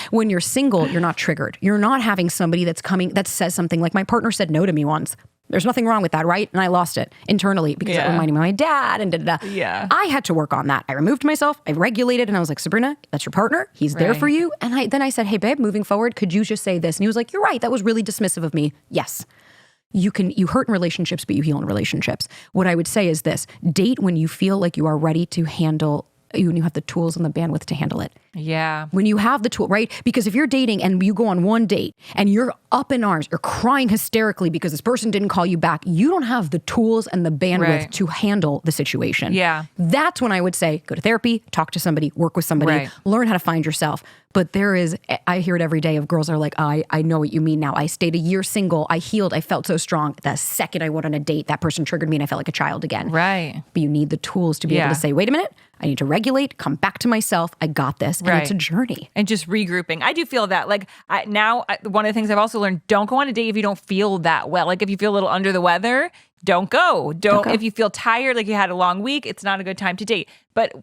when you're single, you're not triggered. You're not having somebody that's coming that says something like, my partner said no to me once. There's nothing wrong with that, right? And I lost it internally because it reminded me of my dad and da-da-da. Yeah. I had to work on that. I removed myself. I regulated, and I was like, Sabrina, that's your partner. He's there for you. And then I said, hey, babe, moving forward, could you just say this? And he was like, you're right. That was really dismissive of me. Yes. You hurt in relationships, but you heal in relationships. What I would say is this: date when you feel like you are ready to handle when you have the tools and the bandwidth to handle it. Yeah. When you have the tool, right? Because if you're dating and you go on one date and you're up in arms, you're crying hysterically because this person didn't call you back, you don't have the tools and the bandwidth to handle the situation. Yeah. That's when I would say, go to therapy, talk to somebody, work with somebody, learn how to find yourself. But I hear it every day of girls are like, I know what you mean now. I stayed a year single. I healed. I felt so strong. The second I went on a date, that person triggered me and I felt like a child again. Right. But you need the tools to be able to say, wait a minute, I need to regulate, come back to myself. I got this. And it's a journey. And just regrouping. I do feel that. Like one of the things I've also learned, don't go on a date if you don't feel that well. Like if you feel a little under the weather, don't go. If you feel tired, like you had a long week, it's not a good time to date. But,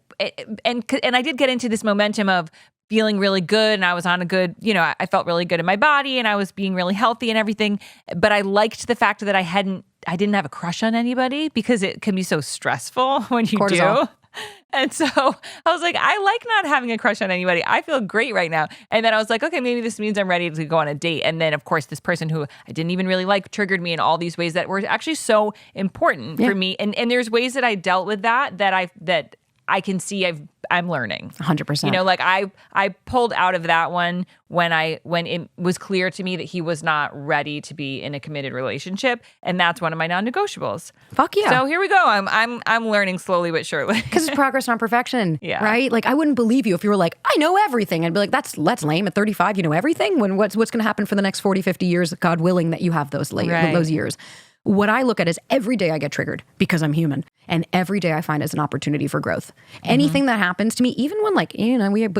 and I did get into this momentum of feeling really good, and I was on a good, I felt really good in my body and I was being really healthy and everything. But I liked the fact that I didn't have a crush on anybody, because it can be so stressful when you do. And so I was like, I like not having a crush on anybody. I feel great right now. And then I was like, okay, maybe this means I'm ready to go on a date. And then, of course, this person who I didn't even really like triggered me in all these ways that were actually so important for me. And there's ways that I dealt with that I can see I'm learning. 100%. Like I pulled out of that one when it was clear to me that he was not ready to be in a committed relationship, and that's one of my non-negotiables. Fuck yeah. So here we go. I'm learning slowly but surely. Because it's progress, not perfection. Yeah. Right? Like I wouldn't believe you if you were like, I know everything. I'd be like, that's lame. At 35, you know everything. When what's going to happen for the next 40, 50 years, God willing that you have those years. What I look at is every day I get triggered because I'm human. And every day I find as an opportunity for growth. Anything that happens to me, even when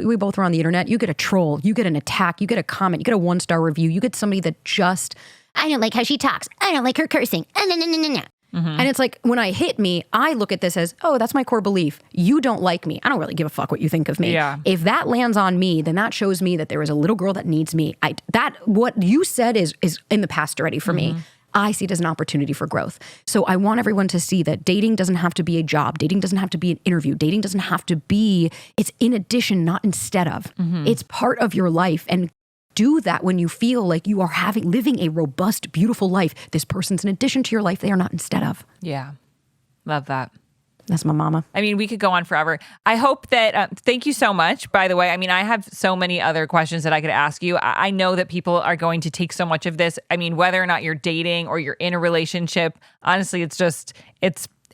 we both are on the internet, you get a troll, you get an attack, you get a comment, you get a 1-star review, you get somebody that just, I don't like how she talks. I don't like her cursing. And it's like, when I hit me, I look at this as, oh, that's my core belief. You don't like me. I don't really give a fuck what you think of me. Yeah. If that lands on me, then that shows me that there is a little girl that needs me. What you said is in the past already for me. I see it as an opportunity for growth. So I want everyone to see that dating doesn't have to be a job. Dating doesn't have to be an interview. Dating doesn't have to be, it's in addition, not instead of. It's part of your life. And do that when you feel like you are living a robust, beautiful life. This person's in addition to your life. They are not instead of. Yeah. Love that. That's my mama. I mean, we could go on forever. I hope that, thank you so much, by the way. I mean, I have so many other questions that I could ask you. I know that people are going to take so much of this. I mean, whether or not you're dating or you're in a relationship, honestly, it's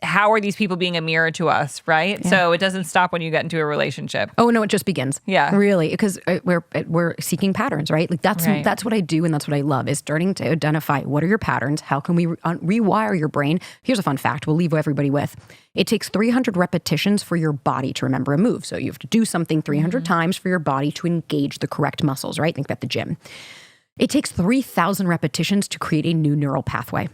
how are these people being a mirror to us, right? Yeah. So it doesn't stop when you get into a relationship. Oh, no, it just begins. Yeah. Really, because we're seeking patterns, right? Like that's what I do, and that's what I love, is starting to identify what are your patterns, how can we rewire your brain. Here's a fun fact we'll leave everybody with. It takes 300 repetitions for your body to remember a move. So you have to do something 300 times for your body to engage the correct muscles, right? Think about the gym. It takes 3,000 repetitions to create a new neural pathway.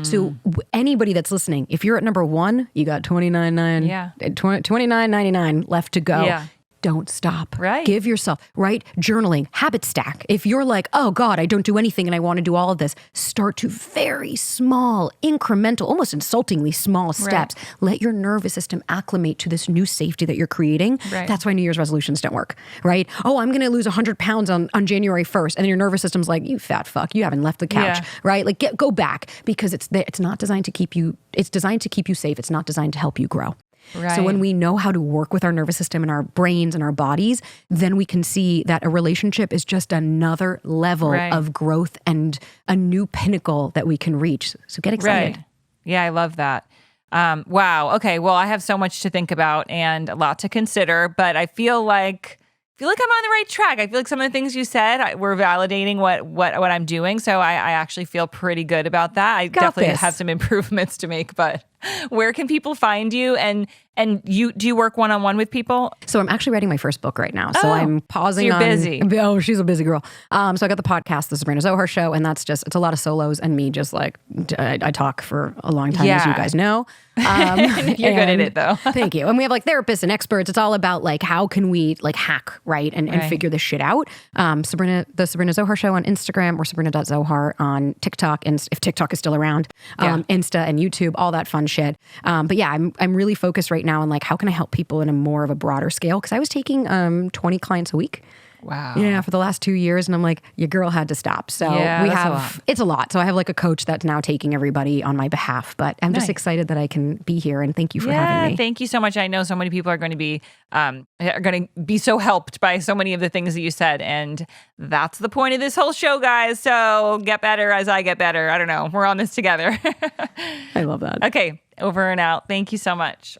So anybody that's listening, if you're at number 1, you got 29.99 left to go. Yeah. Don't stop. Right. Give yourself, right? Journaling, habit stack. If you're like, oh God, I don't do anything and I want to do all of this, start to very small, incremental, almost insultingly small steps. Right. Let your nervous system acclimate to this new safety that you're creating. Right. That's why New Year's resolutions don't work, right? Oh, I'm going to lose 100 pounds on January 1st. And then your nervous system's like, you fat fuck, you haven't left the couch, right? Like go back, because it's not designed to keep you, it's designed to keep you safe. It's not designed to help you grow. Right. So when we know how to work with our nervous system and our brains and our bodies, then we can see that a relationship is just another level of growth and a new pinnacle that we can reach. So get excited. Right. Yeah, I love that. Wow. Okay. Well, I have so much to think about and a lot to consider, but I feel like I'm on the right track. I feel like some of the things you said were validating what I'm doing. So I actually feel pretty good about that. I definitely have some improvements to make, but where can people find you? And do you work one-on-one with people? So I'm actually writing my first book right now. So I'm pausing. So you're busy. Oh, she's a busy girl. So I got the podcast, The Sabrina Zohar Show, and it's a lot of solos and me just like, I talk for a long time, as you guys know. You're good at it though. Thank you. And we have like therapists and experts. It's all about like, how can we like hack, right? And figure this shit out. The Sabrina Zohar Show on Instagram, or Sabrina.Zohar on TikTok. And if TikTok is still around, Insta and YouTube, all that fun shit. But yeah, I'm really focused right now on like, how can I help people in a more of a broader scale? Because I was taking 20 clients a week. Wow. Yeah, for the last 2 years. And I'm like, your girl had to stop. So Yeah, we that's a have, lot. it's a lot. So I have like a coach that's now taking everybody on my behalf. But I'm just Nice. excited that I can be here. And thank you for having me. Thank you so much. I know so many people are going to be so helped by so many of the things that you said, and that's the point of this whole show, guys. So get better as I get better. I don't know. We're on this together. I love that. Okay, over and out. Thank you so much.